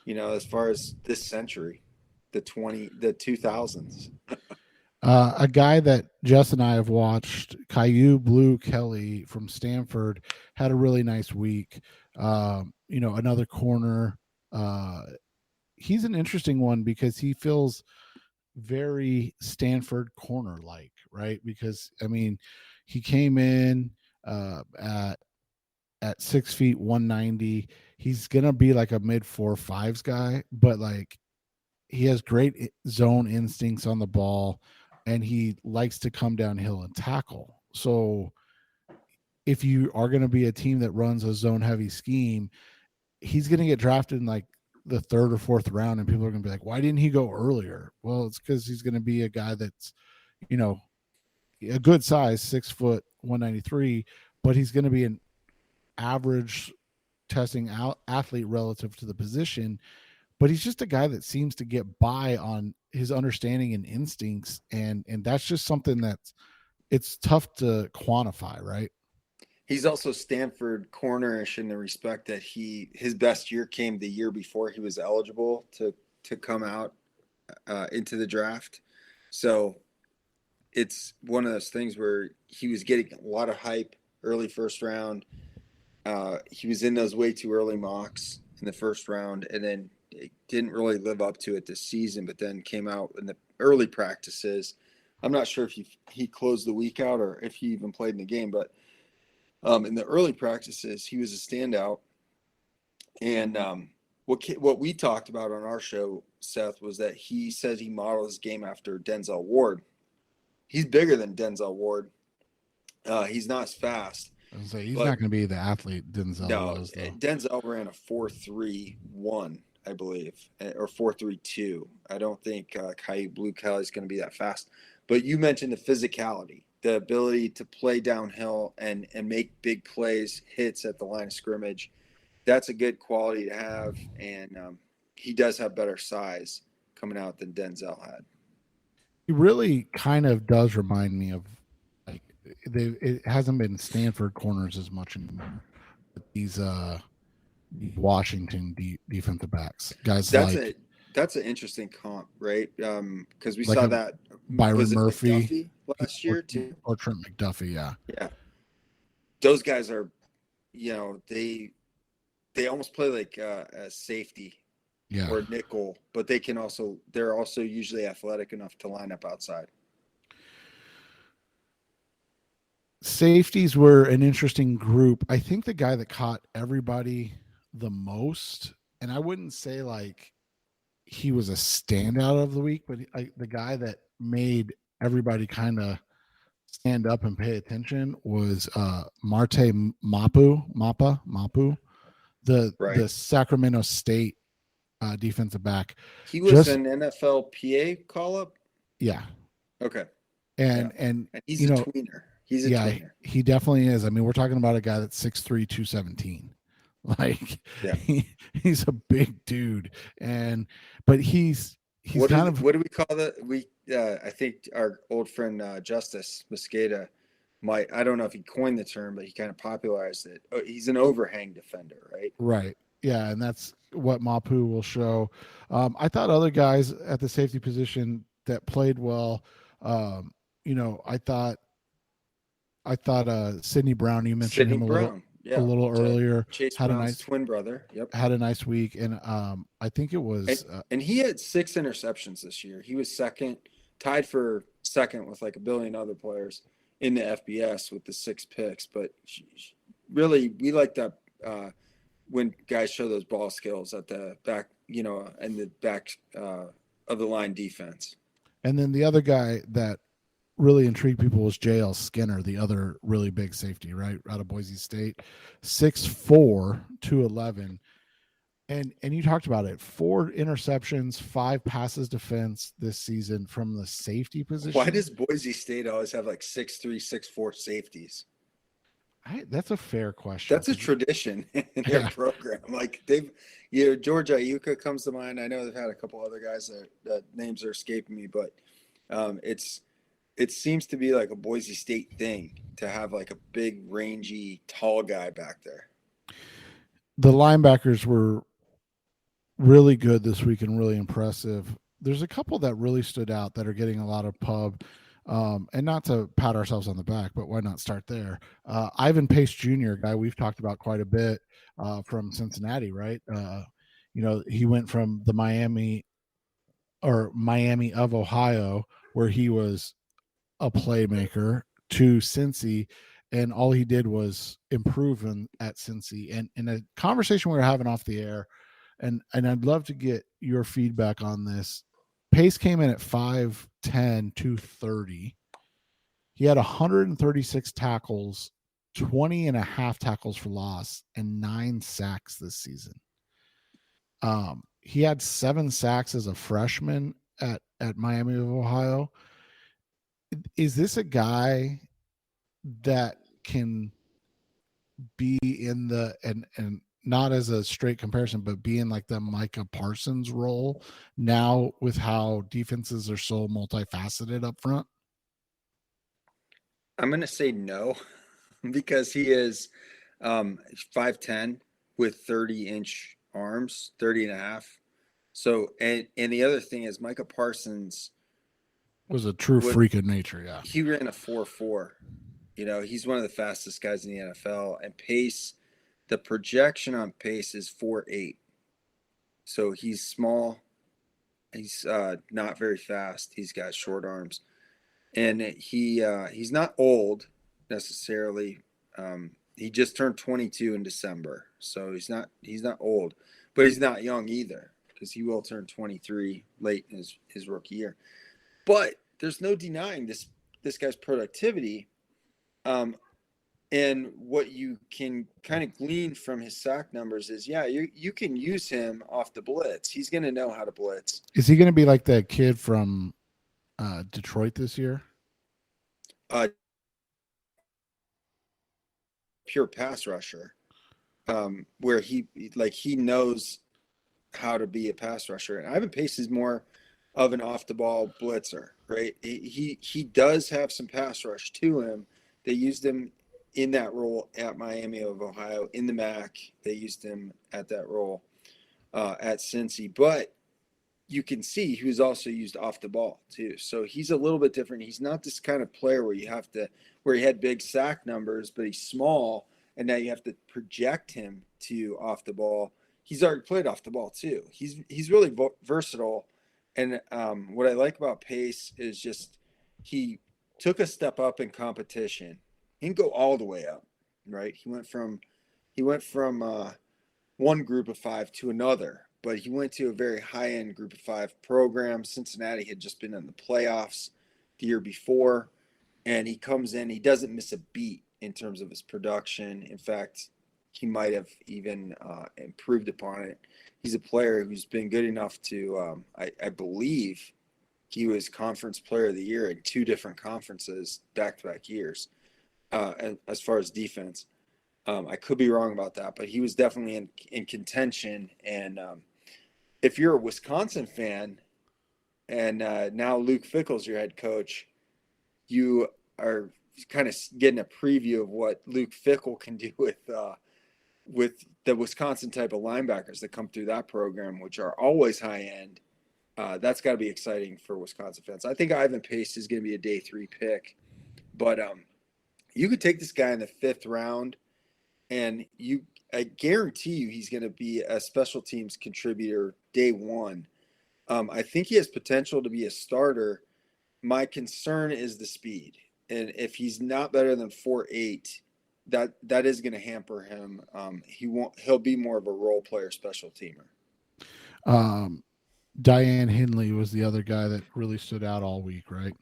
Speaker 4: as far as this century, the 2000s.
Speaker 3: A guy that Jess and I have watched, Caillou Blue Kelly from Stanford, had a really nice week. Another corner. He's an interesting one because he feels very Stanford corner like, right? Because he came in at 6 feet 190. He's gonna be like a mid 4.5s guy, but like he has great zone instincts on the ball, and he likes to come downhill and tackle. So if you are going to be a team that runs a zone heavy scheme, he's going to get drafted in like the 3rd or 4th round, and people are going to be like, why didn't he go earlier? Well, it's because he's going to be a guy that's, a good size, 6 foot 193, but he's going to be an average testing out athlete relative to the position. But he's just a guy that seems to get by on his understanding and instincts, and that's just something it's tough to quantify, right?
Speaker 4: He's also Stanford cornerish in the respect that his best year came the year before he was eligible to come out into the draft. So it's one of those things where he was getting a lot of hype early first round. He was in those way too early mocks in the first round, and then it didn't really live up to it this season, but then came out in the early practices. I'm not sure if he closed the week out or if he even played in the game, but in the early practices, he was a standout. And what we talked about on our show, Seth, was that he says he modeled his game after Denzel Ward. He's bigger than Denzel Ward. He's not as fast.
Speaker 3: He's not going to be the athlete Denzel was, though.
Speaker 4: Denzel ran a 4.31, I believe, or 4.32. I don't think Caillou Blue Kelly is going to be that fast. But you mentioned the physicality, the ability to play downhill and make big plays, hits at the line of scrimmage. That's a good quality to have, and he does have better size coming out than Denzel had.
Speaker 3: He really kind of does remind me of, like, it hasn't been Stanford corners as much anymore. These Washington defensive backs, guys.
Speaker 4: That's an interesting comp, right? Because we
Speaker 3: like
Speaker 4: saw that
Speaker 3: Byron Murphy
Speaker 4: last year too,
Speaker 3: or Trent McDuffie.
Speaker 4: Yeah. Those guys are, they almost play like a safety, or nickel, but they're also usually athletic enough to line up outside.
Speaker 3: Safeties were an interesting group. I think the guy that caught everybody the most, and I wouldn't say like he was a standout of the week, but the guy that made everybody kind of stand up and pay attention was Marte Mapu, the Sacramento State defensive back.
Speaker 4: He was an NFLPA call-up?
Speaker 3: Yeah.
Speaker 4: Okay.
Speaker 3: And
Speaker 4: he's a tweener. He's a tweener.
Speaker 3: He definitely is. I mean, we're talking about a guy that's 6'3", 217. Like, he's a big dude, but he's what do
Speaker 4: we call that? I think our old friend Justice Mosqueda I don't know if he coined the term, but he kind of popularized it. He's an overhang defender, right?
Speaker 3: Right. Yeah, and that's what Mapu will show. I thought other guys at the safety position that played well. I thought Sidney Brown. You mentioned him a little earlier.
Speaker 4: Chase Brown's twin brother. Yep.
Speaker 3: Had a nice week, and I think it was.
Speaker 4: And he had 6 interceptions this year. He was tied for second with like a billion other players in the FBS with the 6 picks. But really, we like that when guys show those ball skills at the back, and the back of the line defense.
Speaker 3: And then the other guy that really intrigued people was JL Skinner, the other really big safety, right, out of Boise State, 6'4", 211. And you talked about it, 4 interceptions, 5 passes defense this season from the safety position.
Speaker 4: Why does Boise State always have like 6'3", 6'4" safeties?
Speaker 3: That's a fair question.
Speaker 4: That's a tradition in their program. Like George Ayuka comes to mind. I know they've had a couple other guys that names are escaping me, but it seems to be like a Boise State thing to have like a big, rangy, tall guy back there.
Speaker 3: The linebackers were really good this week and really impressive. There's a couple that really stood out that are getting a lot of pub. And not to pat ourselves on the back, but why not start there? Ivan Pace Jr., a guy we've talked about quite a bit from Cincinnati, right? He went from the Miami of Ohio, where he was a playmaker, to Cincy, and all he did was improve at Cincy. And in a conversation we were having off the air, and I'd love to get your feedback on this. Pace came in at 5'10", 230. He had 136 tackles, 20 and a half tackles for loss, and 9 sacks this season. He had 7 sacks as a freshman at Miami of Ohio. Is this a guy that can be in the and not as a straight comparison, but be in like the Micah Parsons role now with how defenses are so multifaceted up front?
Speaker 4: I'm going to say no because he is 5'10" with 30-inch arms, 30 and a half. So, and the other thing is Micah Parsons
Speaker 3: was a true freak of nature. Yeah.
Speaker 4: He ran a 4.4. He's one of the fastest guys in the NFL. And Pace, the projection on Pace is 4.8. So he's small. He's not very fast. He's got short arms. And he's not old necessarily. He just turned 22 in December. So he's not old, but he's not young either, because he will turn 23 late in his rookie year. But there's no denying this guy's productivity. And what you can kind of glean from his sack numbers is, you can use him off the blitz. He's going to know how to blitz.
Speaker 3: Is he going to be like that kid from Detroit this year?
Speaker 4: Pure pass rusher, where he knows how to be a pass rusher. And Ivan Pace is more of an off the ball blitzer, right? He does have some pass rush to him. They used him in that role at Miami of Ohio in the MAC. They used him at that role at Cincy, but you can see he was also used off the ball too. So he's a little bit different. He's not this kind of player where he had big sack numbers, but he's small, and now you have to project him to off the ball. He's already played off the ball too. He's really versatile. And what I like about Pace is just he took a step up in competition. He didn't go all the way up, right? He went from one group of 5 to another, but he went to a very high-end group of 5 program. Cincinnati had just been in the playoffs the year before, and he comes in. He doesn't miss a beat in terms of his production. In fact, he might have even improved upon it. He's a player who's been good enough to, I believe, he was Conference Player of the Year in 2 different conferences back-to-back years. And as far as defense, I could be wrong about that, but he was definitely in contention. And if you're a Wisconsin fan, and now Luke Fickell's your head coach, you are kind of getting a preview of what Luke Fickell can do with the Wisconsin type of linebackers that come through that program, which are always high end. That's got to be exciting for Wisconsin fans. I think Ivan Pace is going to be a day 3 pick, but you could take this guy in the 5th round, and I guarantee you he's going to be a special teams contributor day 1. I think he has potential to be a starter. My concern is the speed. And if he's not better than 4.8, that is going to hamper him. He'll be more of a role player special teamer.
Speaker 3: Diane Hinley was the other guy that really stood out all week, right?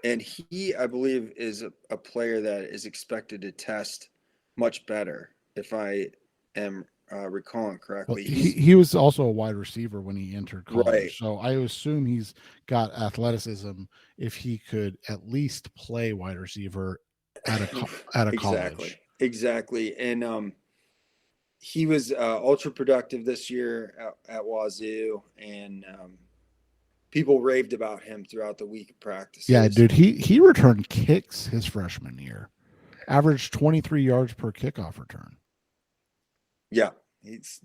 Speaker 4: And he, I believe, is a player that is expected to test much better, if I am recalling correctly.
Speaker 3: Well, he was also a wide receiver when he entered college,
Speaker 4: right.
Speaker 3: So I assume he's got athleticism if he could at least play wide receiver at a college.
Speaker 4: Exactly. And he was ultra productive this year at Wazoo, and people raved about him throughout the week of practices.
Speaker 3: Yeah, dude, he returned kicks his freshman year, averaged 23 yards per kickoff return.
Speaker 4: Yeah, he's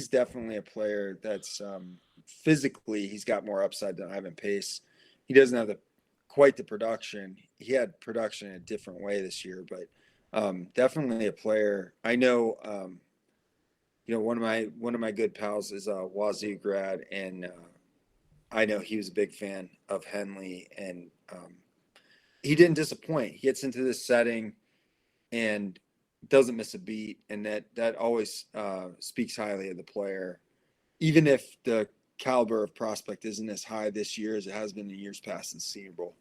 Speaker 4: definitely a player that's physically he's got more upside than Ivan Pace. He doesn't have quite the production. He had production in a different way this year, but definitely a player. I know, one of my good pals is a Wazoo grad, and I know he was a big fan of Henley, and he didn't disappoint. He gets into this setting and doesn't miss a beat, and that always speaks highly of the player, even if the caliber of prospect isn't as high this year as it has been in years past in the Senior Bowl.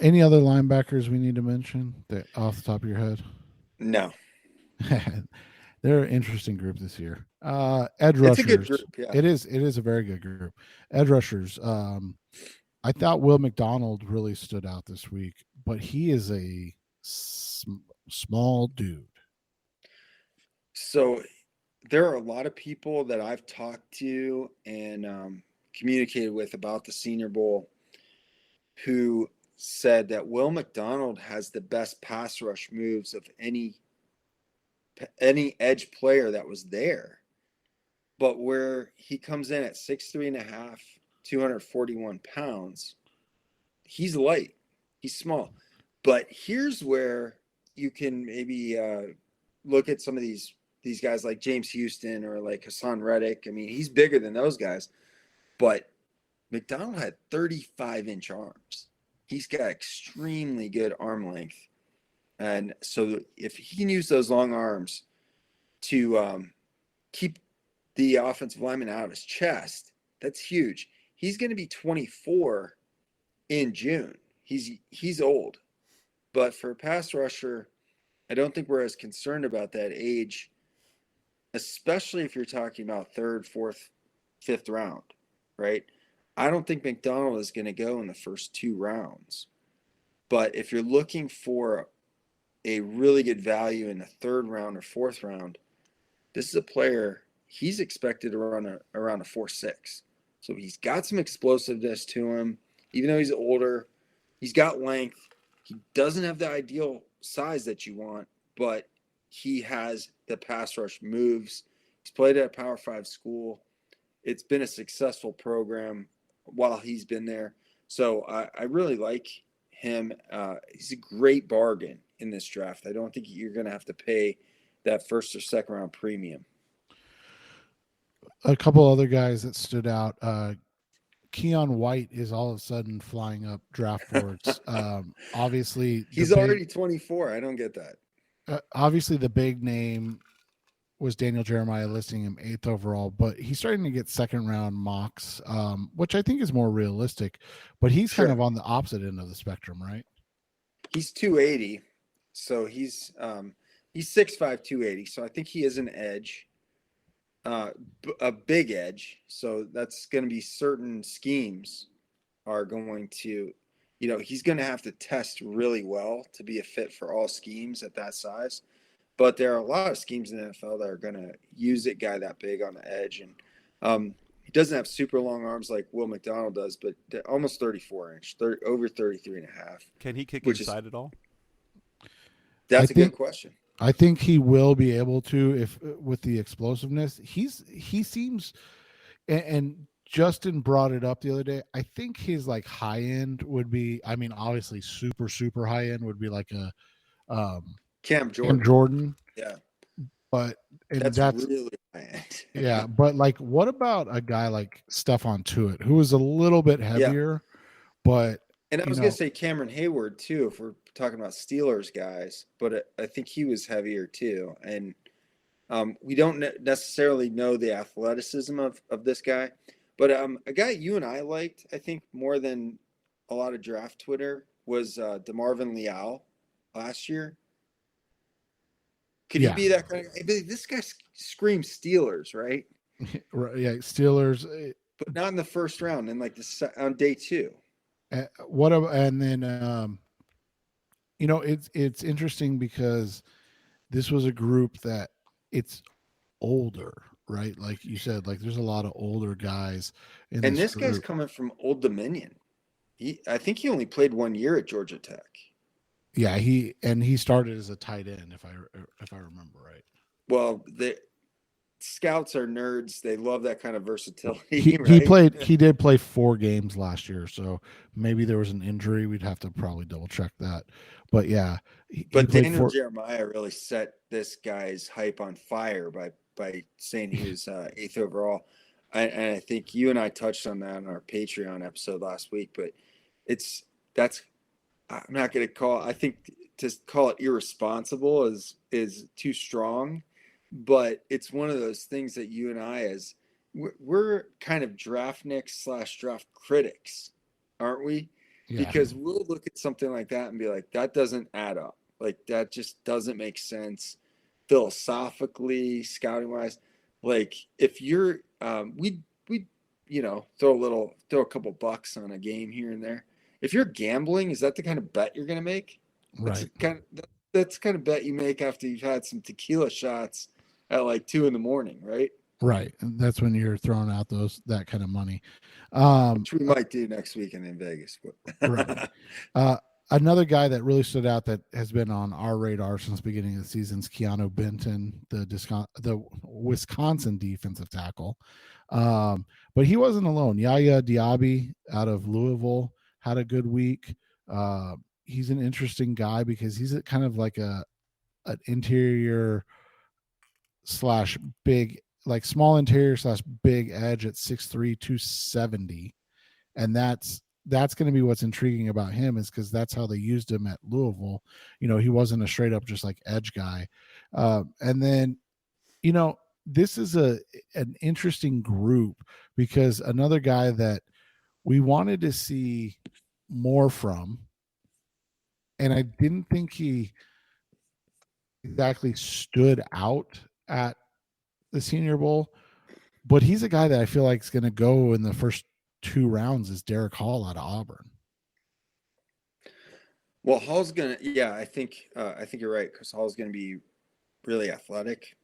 Speaker 3: Any other linebackers we need to mention that off the top of your head?
Speaker 4: No.
Speaker 3: They're an interesting group this year. Edge
Speaker 4: It's
Speaker 3: rushers.
Speaker 4: a good group, yeah.
Speaker 3: It is a very good group. Edge rushers. I thought Will McDonald really stood out this week, but he is a small dude.
Speaker 4: So there are a lot of people that I've talked to and communicated with about the Senior Bowl who said that Will McDonald has the best pass rush moves of any edge player that was there. But where he comes in at 6'3.5", 241 pounds, he's light. He's small. But here's where you can maybe look at some of these guys like James Houston or like Hassan Reddick. I mean, he's bigger than those guys. But McDonald had 35-inch arms. He's got extremely good arm length. And so if he can use those long arms to keep the offensive lineman out of his chest, that's huge. He's going to be 24 in June. He's old. But for a pass rusher, I don't think we're as concerned about that age, especially if you're talking about third, fourth, fifth round, right? I don't think McDonald is going to go in the first 2 rounds. But if you're looking for a really good value in the 3rd round or 4th round, this is a player, he's expected to run around a 4.6. So he's got some explosiveness to him. Even though he's older, he's got length. He doesn't have the ideal size that you want, but he has the pass rush moves. He's played at a Power 5 school. It's been a successful program while he's been there. So I really like him. He's a great bargain in this draft. I don't think you're going to have to pay that 1st or 2nd round premium.
Speaker 3: A couple other guys that stood out. Keon White is all of a sudden flying up draft boards. Obviously,
Speaker 4: he's already 24. I don't get that.
Speaker 3: Obviously, the big name was Daniel Jeremiah, listing him 8th overall, but he's starting to get 2nd round mocks, which I think is more realistic. But he's kind of on the opposite end of the spectrum, right?
Speaker 4: He's 280, so he's 6'5", 280. So I think he is an edge, a big edge. So that's going to be certain schemes are going to, he's going to have to test really well to be a fit for all schemes at that size. But there are a lot of schemes in the NFL that are going to use a guy that big on the edge. And he doesn't have super long arms like Will McDonald does, but almost 34-inch, over 33.5.
Speaker 2: Can he kick inside at all?
Speaker 4: That's a good question.
Speaker 3: I think he will be able to, if with the explosiveness. He seems, and Justin brought it up the other day. I think his like high end would be, I mean, obviously super high end would be like a
Speaker 4: Cam Jordan.
Speaker 3: Cam Jordan.
Speaker 4: Yeah.
Speaker 3: But
Speaker 4: that's really high end.
Speaker 3: Yeah, but like, what about a guy like Stephon Tuitt, who is a little bit heavier, but
Speaker 4: and I was going to say Cameron Hayward too, if we're talking about Steelers guys, but I think he was heavier too. And we don't necessarily know the athleticism of this guy, but a guy you and I liked, I think more than a lot of draft Twitter, was DeMarvin Leal last year. Could he be that kind of guy? This guy screams Steelers, right?
Speaker 3: Yeah, Steelers.
Speaker 4: But not in the 1st round, in like on day 2.
Speaker 3: And then it's interesting because this was a group that it's older. right? Like you said, like there's a lot of older guys in
Speaker 4: And
Speaker 3: this
Speaker 4: this guy's
Speaker 3: group.
Speaker 4: coming from Old Dominion. I think he only played 1 year at Georgia Tech.
Speaker 3: Yeah, he started as a tight end, if I remember right.
Speaker 4: Well, the scouts are nerds. They love that kind of versatility,
Speaker 3: He
Speaker 4: right?
Speaker 3: played he did play 4 games last year, so maybe there was an injury. We'd have to probably double check that. But yeah, he
Speaker 4: But
Speaker 3: played
Speaker 4: Daniel
Speaker 3: 4.
Speaker 4: Jeremiah really set this guy's hype on fire by saying he was eighth overall. And I think you and I touched on that on our Patreon episode last week. But that's I'm not going to call. I think to call it irresponsible is too strong. But it's one of those things that you and I, as we're kind of draft nicks / draft critics, aren't we?
Speaker 3: Yeah,
Speaker 4: Because we'll look at something like that and be like, that doesn't add up. Like that just doesn't make sense philosophically, scouting wise. Like if you're, we throw a couple bucks on a game here and there. If you're gambling, is that the kind of bet you're going to make? That's
Speaker 3: right.
Speaker 4: that's kind of bet you make after you've had some tequila shots at like 2 a.m, right?
Speaker 3: Right. And that's when you're throwing out that kind of money.
Speaker 4: Which we might do next weekend in Vegas.
Speaker 3: Right.
Speaker 4: But
Speaker 3: Uh, Another guy that really stood out that has been on our radar since the beginning of the season is Keanu Benton, the Wisconsin defensive tackle. But he wasn't alone. Yaya Diaby out of Louisville had a good week. He's an interesting guy because he's kind of like an interior slash big, like small interior slash big edge at 6'3", 270. And that's going to be what's intriguing about him, is because that's how they used him at Louisville. He wasn't a straight up just like edge guy. And then, this is an interesting group, because another guy that we wanted to see more from, and I didn't think he exactly stood out at the Senior Bowl, but he's a guy that I feel like is going to go in the first 2 rounds, is Derek Hall out of Auburn.
Speaker 4: well, Hall's gonna. Yeah, I think you're right, because Hall's gonna be really athletic.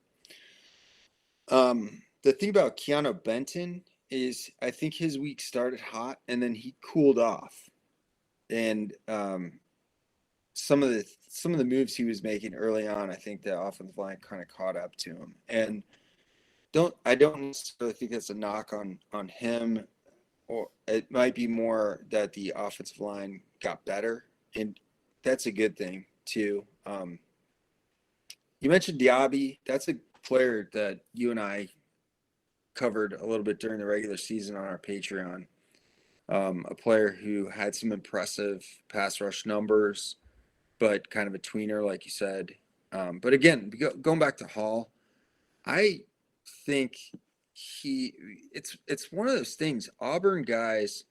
Speaker 4: The thing about Keanu Benton is I think his week started hot and then he cooled off, and some of the moves he was making early on, I think the offensive line kind of caught up to him. And I don't necessarily think that's a knock on him, or it might be more that the offensive line got better, and that's a good thing too. You mentioned Diaby. That's a player that you and I covered a little bit during the regular season on our Patreon. A player who had some impressive pass rush numbers, but kind of a tweener, like you said. But again, going back to Hall, I think it's one of those things. Auburn guys,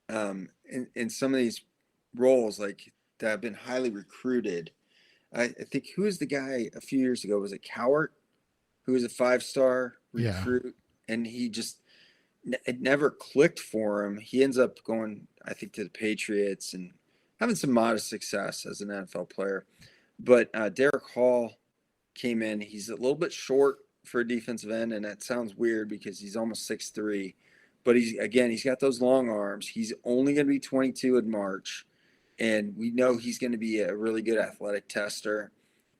Speaker 4: in some of these roles, like that have been highly recruited. I think, who was the guy a few years ago? Was it Cowart, who was a 5-star
Speaker 3: Yeah.
Speaker 4: recruit, and he just it never clicked for him. He ends up going, I think, to the Patriots and having some modest success as an NFL player. But Derek Hall came in. He's a little bit short for a defensive end, and that sounds weird because he's almost 6'3". But he's got those long arms. He's only going to be 22 in March, and we know he's going to be a really good athletic tester.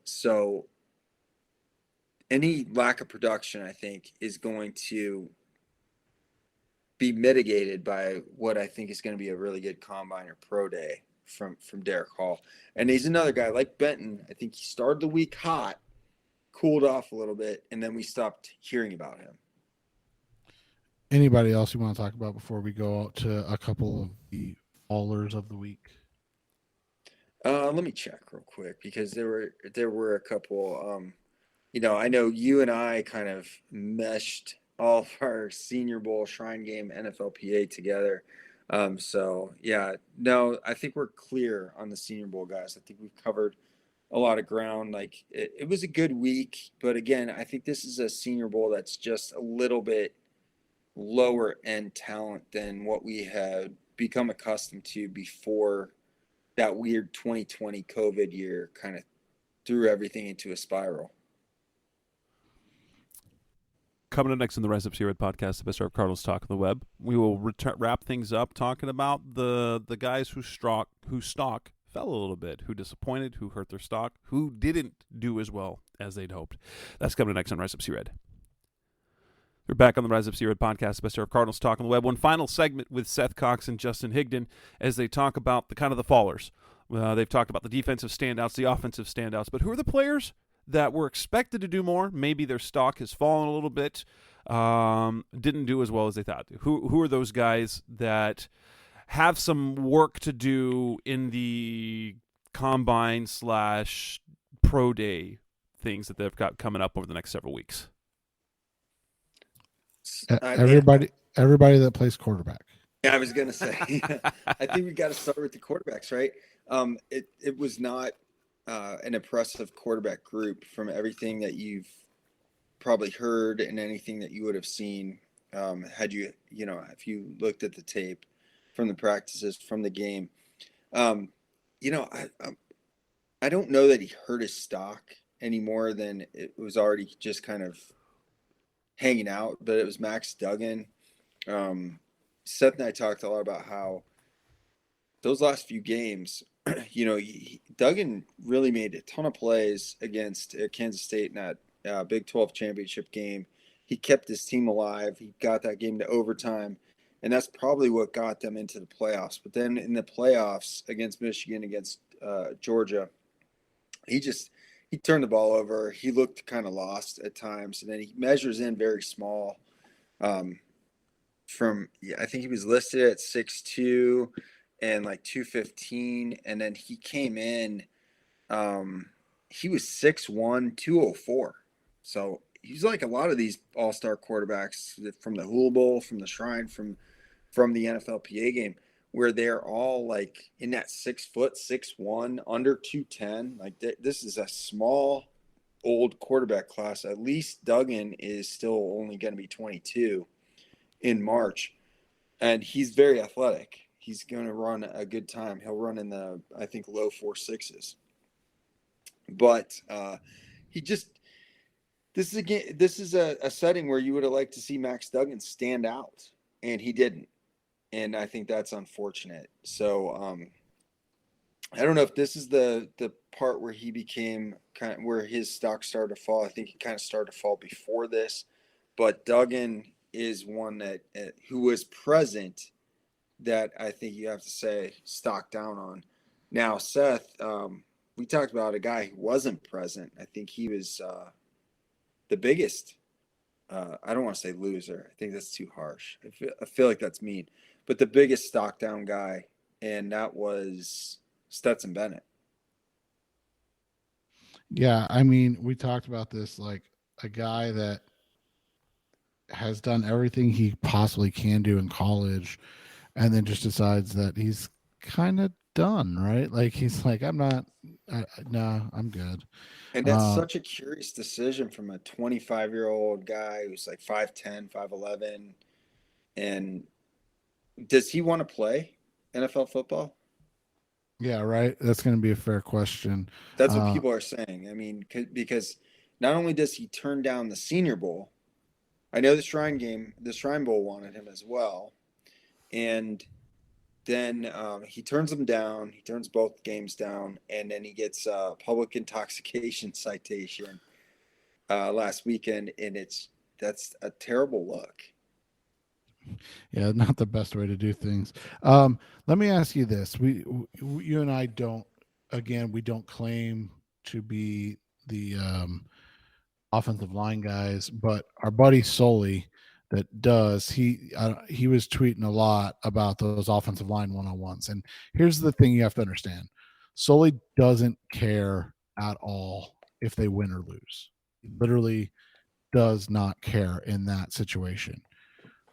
Speaker 4: So any lack of production, I think, is going to be mitigated by what I think is going to be a really good combine or pro day from Derek Hall. And he's another guy like Benton. I think he started the week hot, cooled off a little bit, and then we stopped hearing about him.
Speaker 3: Anybody else you want to talk about before we go out to a couple of the fallers of the week?
Speaker 4: Let me check real quick, because there were a couple. I know you and I kind of meshed all of our Senior Bowl, Shrine Game, NFLPA together. So yeah, no, I think we're clear on the Senior Bowl guys. I think we've covered a lot of ground. Like it was a good week, but again, I think this is a Senior Bowl that's just a little bit lower end talent than what we had become accustomed to before that weird 2020 COVID year kind of threw everything into a spiral.
Speaker 2: Coming up next in the Rise Up Seared podcast, the best of Cardinals talk on the web, we will wrap things up talking about the guys whose stock fell a little bit, who disappointed, who hurt their stock, who didn't do as well as they'd hoped. That's coming next on Rise Up Seared. We're back on the Rise Up Seared podcast, the best of Cardinals talk on the web. One final segment with Seth Cox and Justin Higdon as they talk about the kind of the fallers. They've talked about the defensive standouts, the offensive standouts, but who are the players that were expected to do more? Maybe their stock has fallen a little bit, didn't do as well as they thought. Who are those guys that have some work to do in the combine / pro day things that they've got coming up over the next several weeks?
Speaker 3: Everybody that plays quarterback.
Speaker 4: Yeah, I was going to say, I think we got to start with the quarterbacks, right? It was not an impressive quarterback group from everything that you've probably heard and anything that you would have seen had if you looked at the tape from the practices, from the game. I don't know that he hurt his stock any more than it was already just kind of hanging out, but it was Max Duggan. Seth and I talked a lot about how those last few games, Duggan really made a ton of plays against Kansas State in that Big 12 championship game. He kept his team alive. He got that game to overtime, and that's probably what got them into the playoffs. But then in the playoffs against Michigan, against Georgia, he turned the ball over. He looked kind of lost at times, and then he measures in very small. I think he was listed at 6'2" and like 215, and then he came in. He was 6'1", 204. So he's like a lot of these all-star quarterbacks from the Hula Bowl, from the Shrine, from the NFLPA game, where they're all like in that 6 foot, 6'1", under 210. Like this is a small, old quarterback class. At least Duggan is still only going to be 22 in March, and he's very athletic. He's going to run a good time. He'll run in the, I think, low 4.6s. But this is a setting where you would have liked to see Max Duggan stand out, and he didn't. And I think that's unfortunate. So I don't know if this is the part where he became where his stock started to fall. I think he kind of started to fall before this, but Duggan is one that who was present that I think you have to say stock down on. Now, Seth, we talked about a guy who wasn't present. I think he was the biggest. I don't want to say loser. I think that's too harsh. I feel like that's mean. But the biggest stock down guy, and that was Stetson Bennett.
Speaker 3: Yeah, I mean, we talked about this, like a guy that has done everything he possibly can do in college, and then just decides that he's kind of done, right? Like he's like, I'm good.
Speaker 4: And that's such a curious decision from a 25-year-old guy who's like 5'10", 5'11". And does he want to play NFL football?
Speaker 3: Yeah, right. That's going to be a fair question.
Speaker 4: That's what people are saying. I mean, because not only does he turn down the Senior Bowl, I know the Shrine Bowl wanted him as well. And then he turns them down. He turns both games down, and then he gets a public intoxication citation last weekend, and that's a terrible look.
Speaker 3: Yeah, not the best way to do things. Let me ask you this: you and I we don't claim to be the offensive line guys, but our buddy Sully that does, he was tweeting a lot about those offensive line one-on-ones. And here's the thing you have to understand: Sully doesn't care at all if they win or lose. He literally does not care in that situation.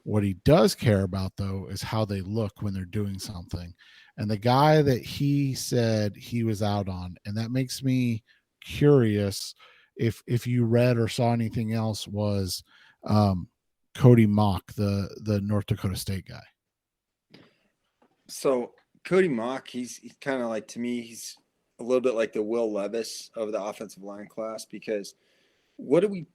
Speaker 3: What he does care about, though, is how they look when they're doing something. And the guy that he said he was out on, and that makes me curious if you read or saw anything else, was Cody Mock, the North Dakota State guy.
Speaker 4: So Cody Mock, he's kind of like, to me, he's a little bit like the Will Levis of the offensive line class, because what do we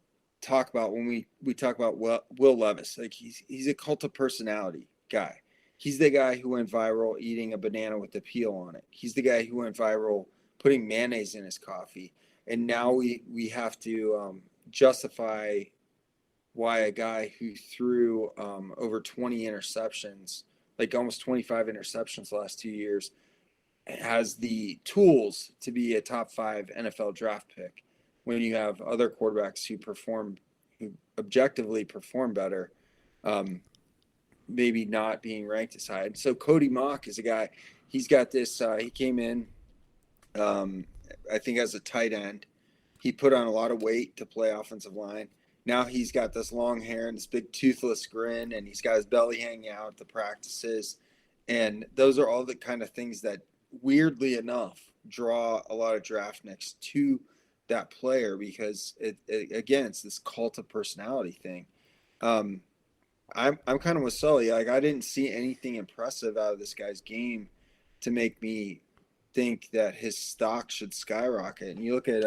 Speaker 4: talk about when we talk about Will Levis. Like he's a cult of personality guy. He's the guy who went viral eating a banana with the peel on it. He's the guy who went viral putting mayonnaise in his coffee. And now we have to justify why a guy who threw over 20 interceptions, like almost 25 interceptions the last 2 years, has the tools to be a top 5 NFL draft pick when you have other quarterbacks who objectively perform better, maybe not being ranked as high. So Cody Mock is a guy, he's got this, he came in, I think as a tight end. He put on a lot of weight to play offensive line. Now he's got this long hair and this big toothless grin, and he's got his belly hanging out at the practices. And those are all the kind of things that, weirdly enough, draw a lot of draft nicks to that player because again, it's this cult of personality thing. I'm kind of with Sully. Like I didn't see anything impressive out of this guy's game to make me think that his stock should skyrocket. And you look at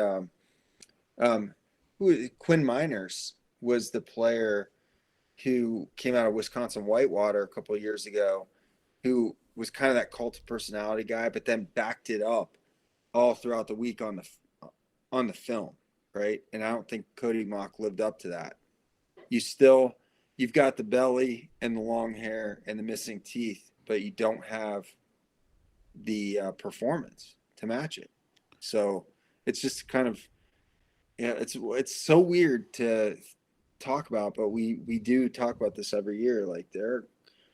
Speaker 4: Quinn Miners was the player who came out of Wisconsin Whitewater a couple of years ago, who was kind of that cult of personality guy, but then backed it up all throughout the week on the film, right? And I don't think Cody Mock lived up to that. You've got the belly and the long hair and the missing teeth, but you don't have the performance to match it. So it's just kind of, yeah, it's so weird to talk about, but we do talk about this every year. Like there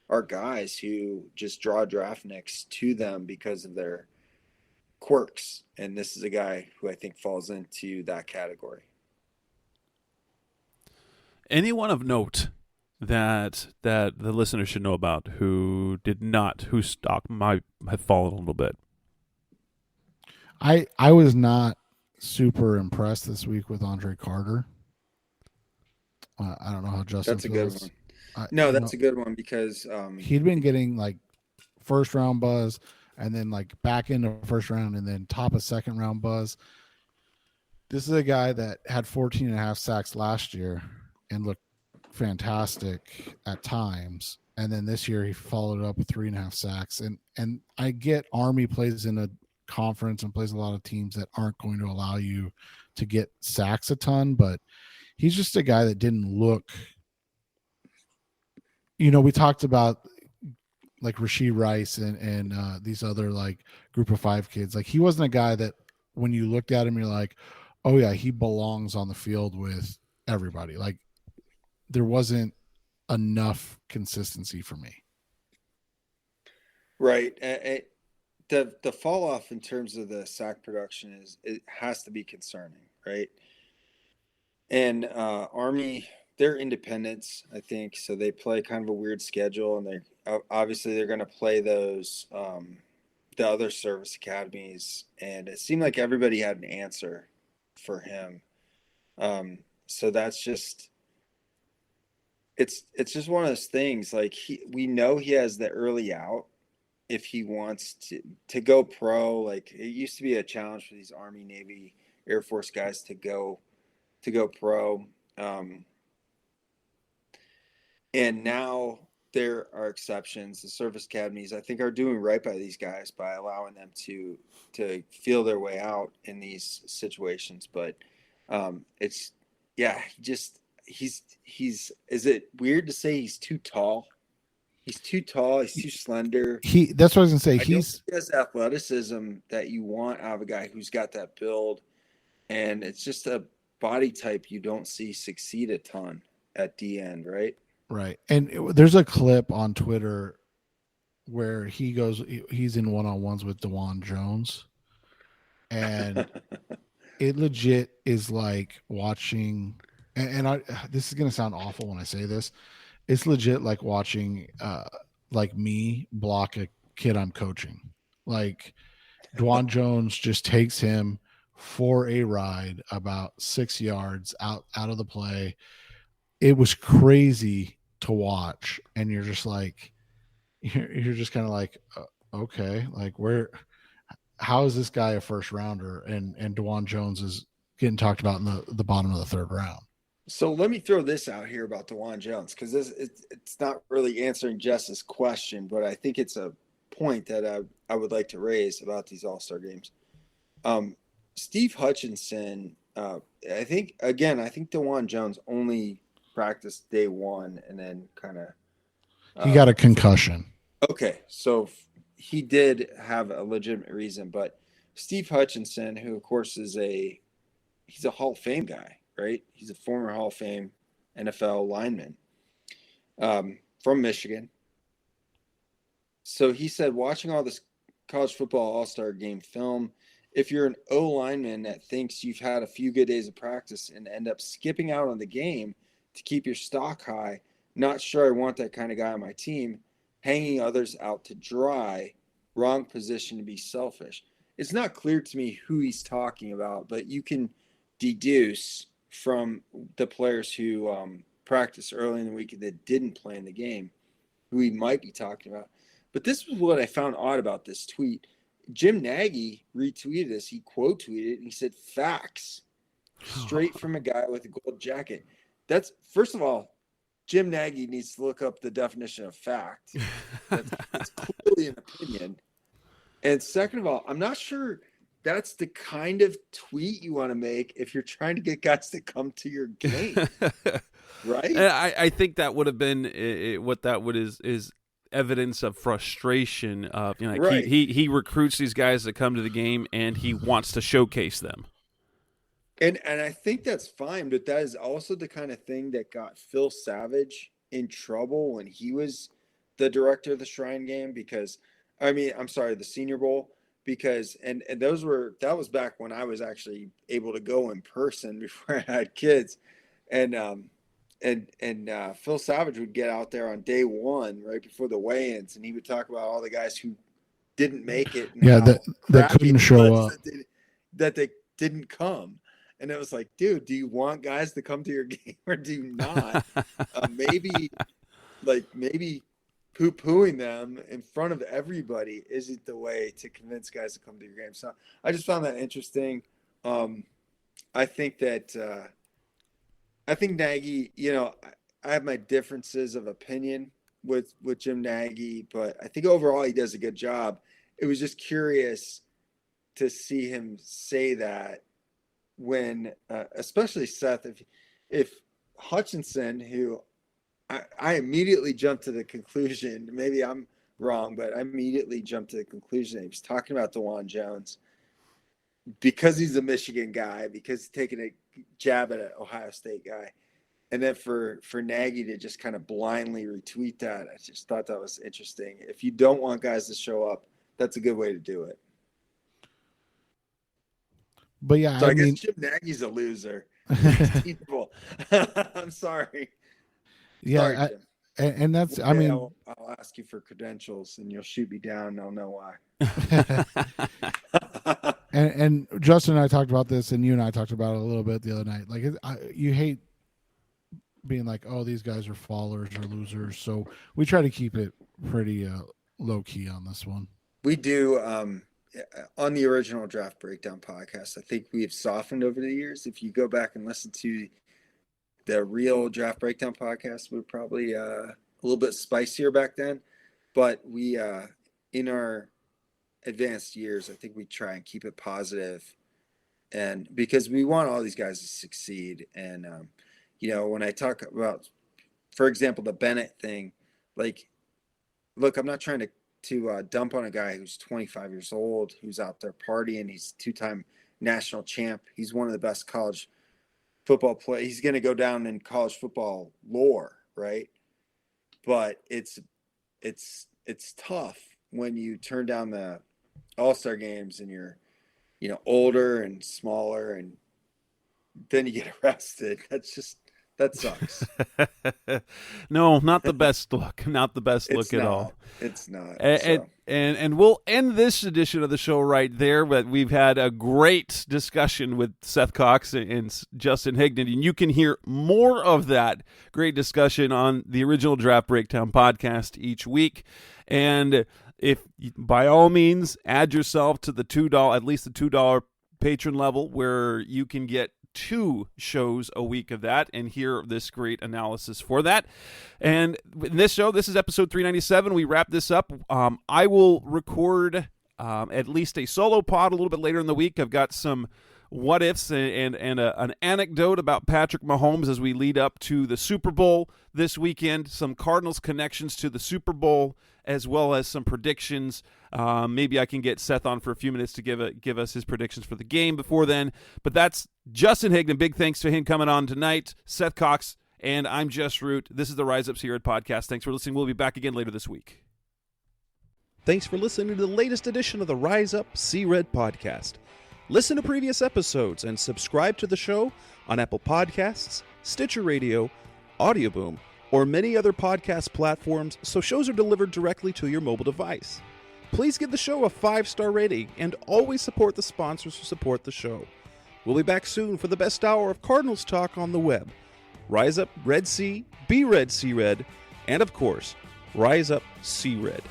Speaker 4: are guys who just draw draft nicks to them because of their quirks, and this is a guy who I think falls into that category.
Speaker 2: Anyone of note that the listener should know about whose stock might have fallen a little bit?
Speaker 3: I was not super impressed this week with Andre Carter. I don't know how Justin
Speaker 4: That's a
Speaker 3: feels.
Speaker 4: good one. That's a good one because
Speaker 3: he'd been getting like first round buzz and then like back into first round and then top of second round buzz. This is a guy that had 14 and a half sacks last year and looked fantastic at times. And then this year he followed it up with 3.5 sacks. And I get Army plays in a conference and plays a lot of teams that aren't going to allow you to get sacks a ton, but he's just a guy that didn't look, we talked about like Rashee Rice and these other like group of 5 kids. Like he wasn't a guy that when you looked at him, you're like, oh yeah, he belongs on the field with everybody. Like there wasn't enough consistency for me.
Speaker 4: Right. The fall off in terms of the sack production it has to be concerning, right? And Army, they're independents, I think, so they play kind of a weird schedule, and they're going to play those the other service academies, and it seemed like everybody had an answer for him. So that's just it's just one of those things. Like we know he has the early out if he wants to go pro. Like it used to be a challenge for these Army, Navy, Air Force guys to go pro. And now there are exceptions. The service academies, I think, are doing right by these guys by allowing them to feel their way out in these situations. But is it weird to say he's too tall? He's too tall. He's too slender.
Speaker 3: That's what I was gonna say.
Speaker 4: He has athleticism that you want out of a guy who's got that build, and it's just a body type you don't see succeed a ton at the end, right?
Speaker 3: Right. And there's a clip on Twitter where he's in one-on-ones with DeJuan Jones, and it legit is like watching. And this is gonna sound awful when I say this. It's legit like watching like me block a kid I'm coaching. Like DeJuan Jones just takes him for a ride about 6 yards out of the play. It was crazy to watch, and you're just like, you're just kind of like, okay, like how is this guy a first rounder? And DeJuan Jones is getting talked about in the bottom of the third round.
Speaker 4: So let me throw this out here about DeJuan Jones, because it's not really answering Jess's question, but I think it's a point that I would like to raise about these All-Star games. Steve Hutchinson, I think DeJuan Jones only practiced day one and then kind of
Speaker 3: he got a concussion.
Speaker 4: Okay, so he did have a legitimate reason, but Steve Hutchinson, who of course he's a Hall of Fame guy, right? He's a former Hall of Fame NFL lineman from Michigan. So he said, watching all this college football all-star game film, if you're an O lineman that thinks you've had a few good days of practice and end up skipping out on the game to keep your stock high, not sure I want that kind of guy on my team, hanging others out to dry, wrong position to be selfish. It's not clear to me who he's talking about, but you can deduce from the players who practiced early in the week that didn't play in the game who he might be talking about. But this was what I found odd about this tweet. Jim Nagy retweeted this. He quote tweeted it, and he said, "Facts, straight from a guy with a gold jacket." That's, first of all, Jim Nagy needs to look up the definition of fact. That's clearly an opinion. And second of all, I'm not sure that's the kind of tweet you want to make if you're trying to get guys to come to your game, right?
Speaker 2: I think that would have been what that would is evidence of frustration of, you know, like
Speaker 4: Right.
Speaker 2: he recruits these guys to come to the game and he wants to showcase them.
Speaker 4: And I think that's fine, but that is also the kind of thing that got Phil Savage in trouble when he was the director of the Shrine Game, because the Senior Bowl, because that was back when I was actually able to go in person before I had kids. And Phil Savage would get out there on day one, right before the weigh-ins, and he would talk about all the guys who didn't make it.
Speaker 3: And that couldn't show up.
Speaker 4: That they didn't come. And it was like, dude, do you want guys to come to your game or do you not? Maybe poo-pooing them in front of everybody isn't the way to convince guys to come to your game. So I just found that interesting. I think Nagy, I have my differences of opinion with Jim Nagy, but I think overall he does a good job. It was just curious to see him say that when, especially Seth, if Hutchinson, who I immediately jumped to the conclusion, maybe I'm wrong, but I immediately jumped to the conclusion that he was talking about DeJuan Jones because he's a Michigan guy, because he's taking a jab at an Ohio State guy. And then for Nagy to just kind of blindly retweet that, I just thought that was interesting. If you don't want guys to show up, that's a good way to do it.
Speaker 3: But yeah,
Speaker 4: so I guess Jim Nagy's a loser. I'm sorry.
Speaker 3: Yeah,
Speaker 4: sorry,
Speaker 3: and that's,
Speaker 4: I'll ask you for credentials and you'll shoot me down and I'll know why.
Speaker 3: and Justin and I talked about this, and you and I talked about it a little bit the other night. Like, you hate being like, oh, these guys are fallers or losers. So we try to keep it pretty low key on this one.
Speaker 4: We do. On the original Draft Breakdown podcast, I think we have softened over the years. If you go back and listen to the real Draft Breakdown podcast, we're probably a little bit spicier back then. But we, in our advanced years, I think we try and keep it positive, and because we want all these guys to succeed. And when I talk about, for example, the Bennett thing, like, look, I'm not trying to dump on a guy who's 25 years old, who's out there partying. He's two-time national champ. He's one of the best college football players. He's going to go down in college football lore, right? But it's tough when you turn down the All-Star games and you're, older and smaller, and then you get arrested. That sucks.
Speaker 2: No, not the best look. Not the best look at all.
Speaker 4: It's not.
Speaker 2: And we'll end this edition of the show right there. But we've had a great discussion with Seth Cox and Justin Higdon, and you can hear more of that great discussion on the original Draft Breakdown podcast each week. And if, by all means, add yourself to the $2, at least the $2 patron level, where you can get 2 shows a week of that and hear this great analysis for that. And in this show, this is episode 397. We wrap this up. I will record at least a solo pod a little bit later in the week. I've got some what ifs and an anecdote about Patrick Mahomes as we lead up to the Super Bowl this weekend, some Cardinals connections to the Super Bowl, as well as some predictions. Maybe I can get Seth on for a few minutes to give us his predictions for the game before then. But that's Justin Higdon. Big thanks to him coming on tonight. Seth Cox, and I'm Jess Root. This is the Rise Up C-Red podcast. Thanks for listening. We'll be back again later this week.
Speaker 5: Thanks for listening to the latest edition of the Rise Up C-Red podcast. Listen to previous episodes and subscribe to the show on Apple Podcasts, Stitcher Radio, Audioboom, or many other podcast platforms so shows are delivered directly to your mobile device. Please give the show a 5-star rating and always support the sponsors who support the show. We'll be back soon for the best hour of Cardinals talk on the web. Rise Up Red Sea, Be Red Sea Red, and of course, Rise Up Sea Red.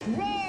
Speaker 6: Roll!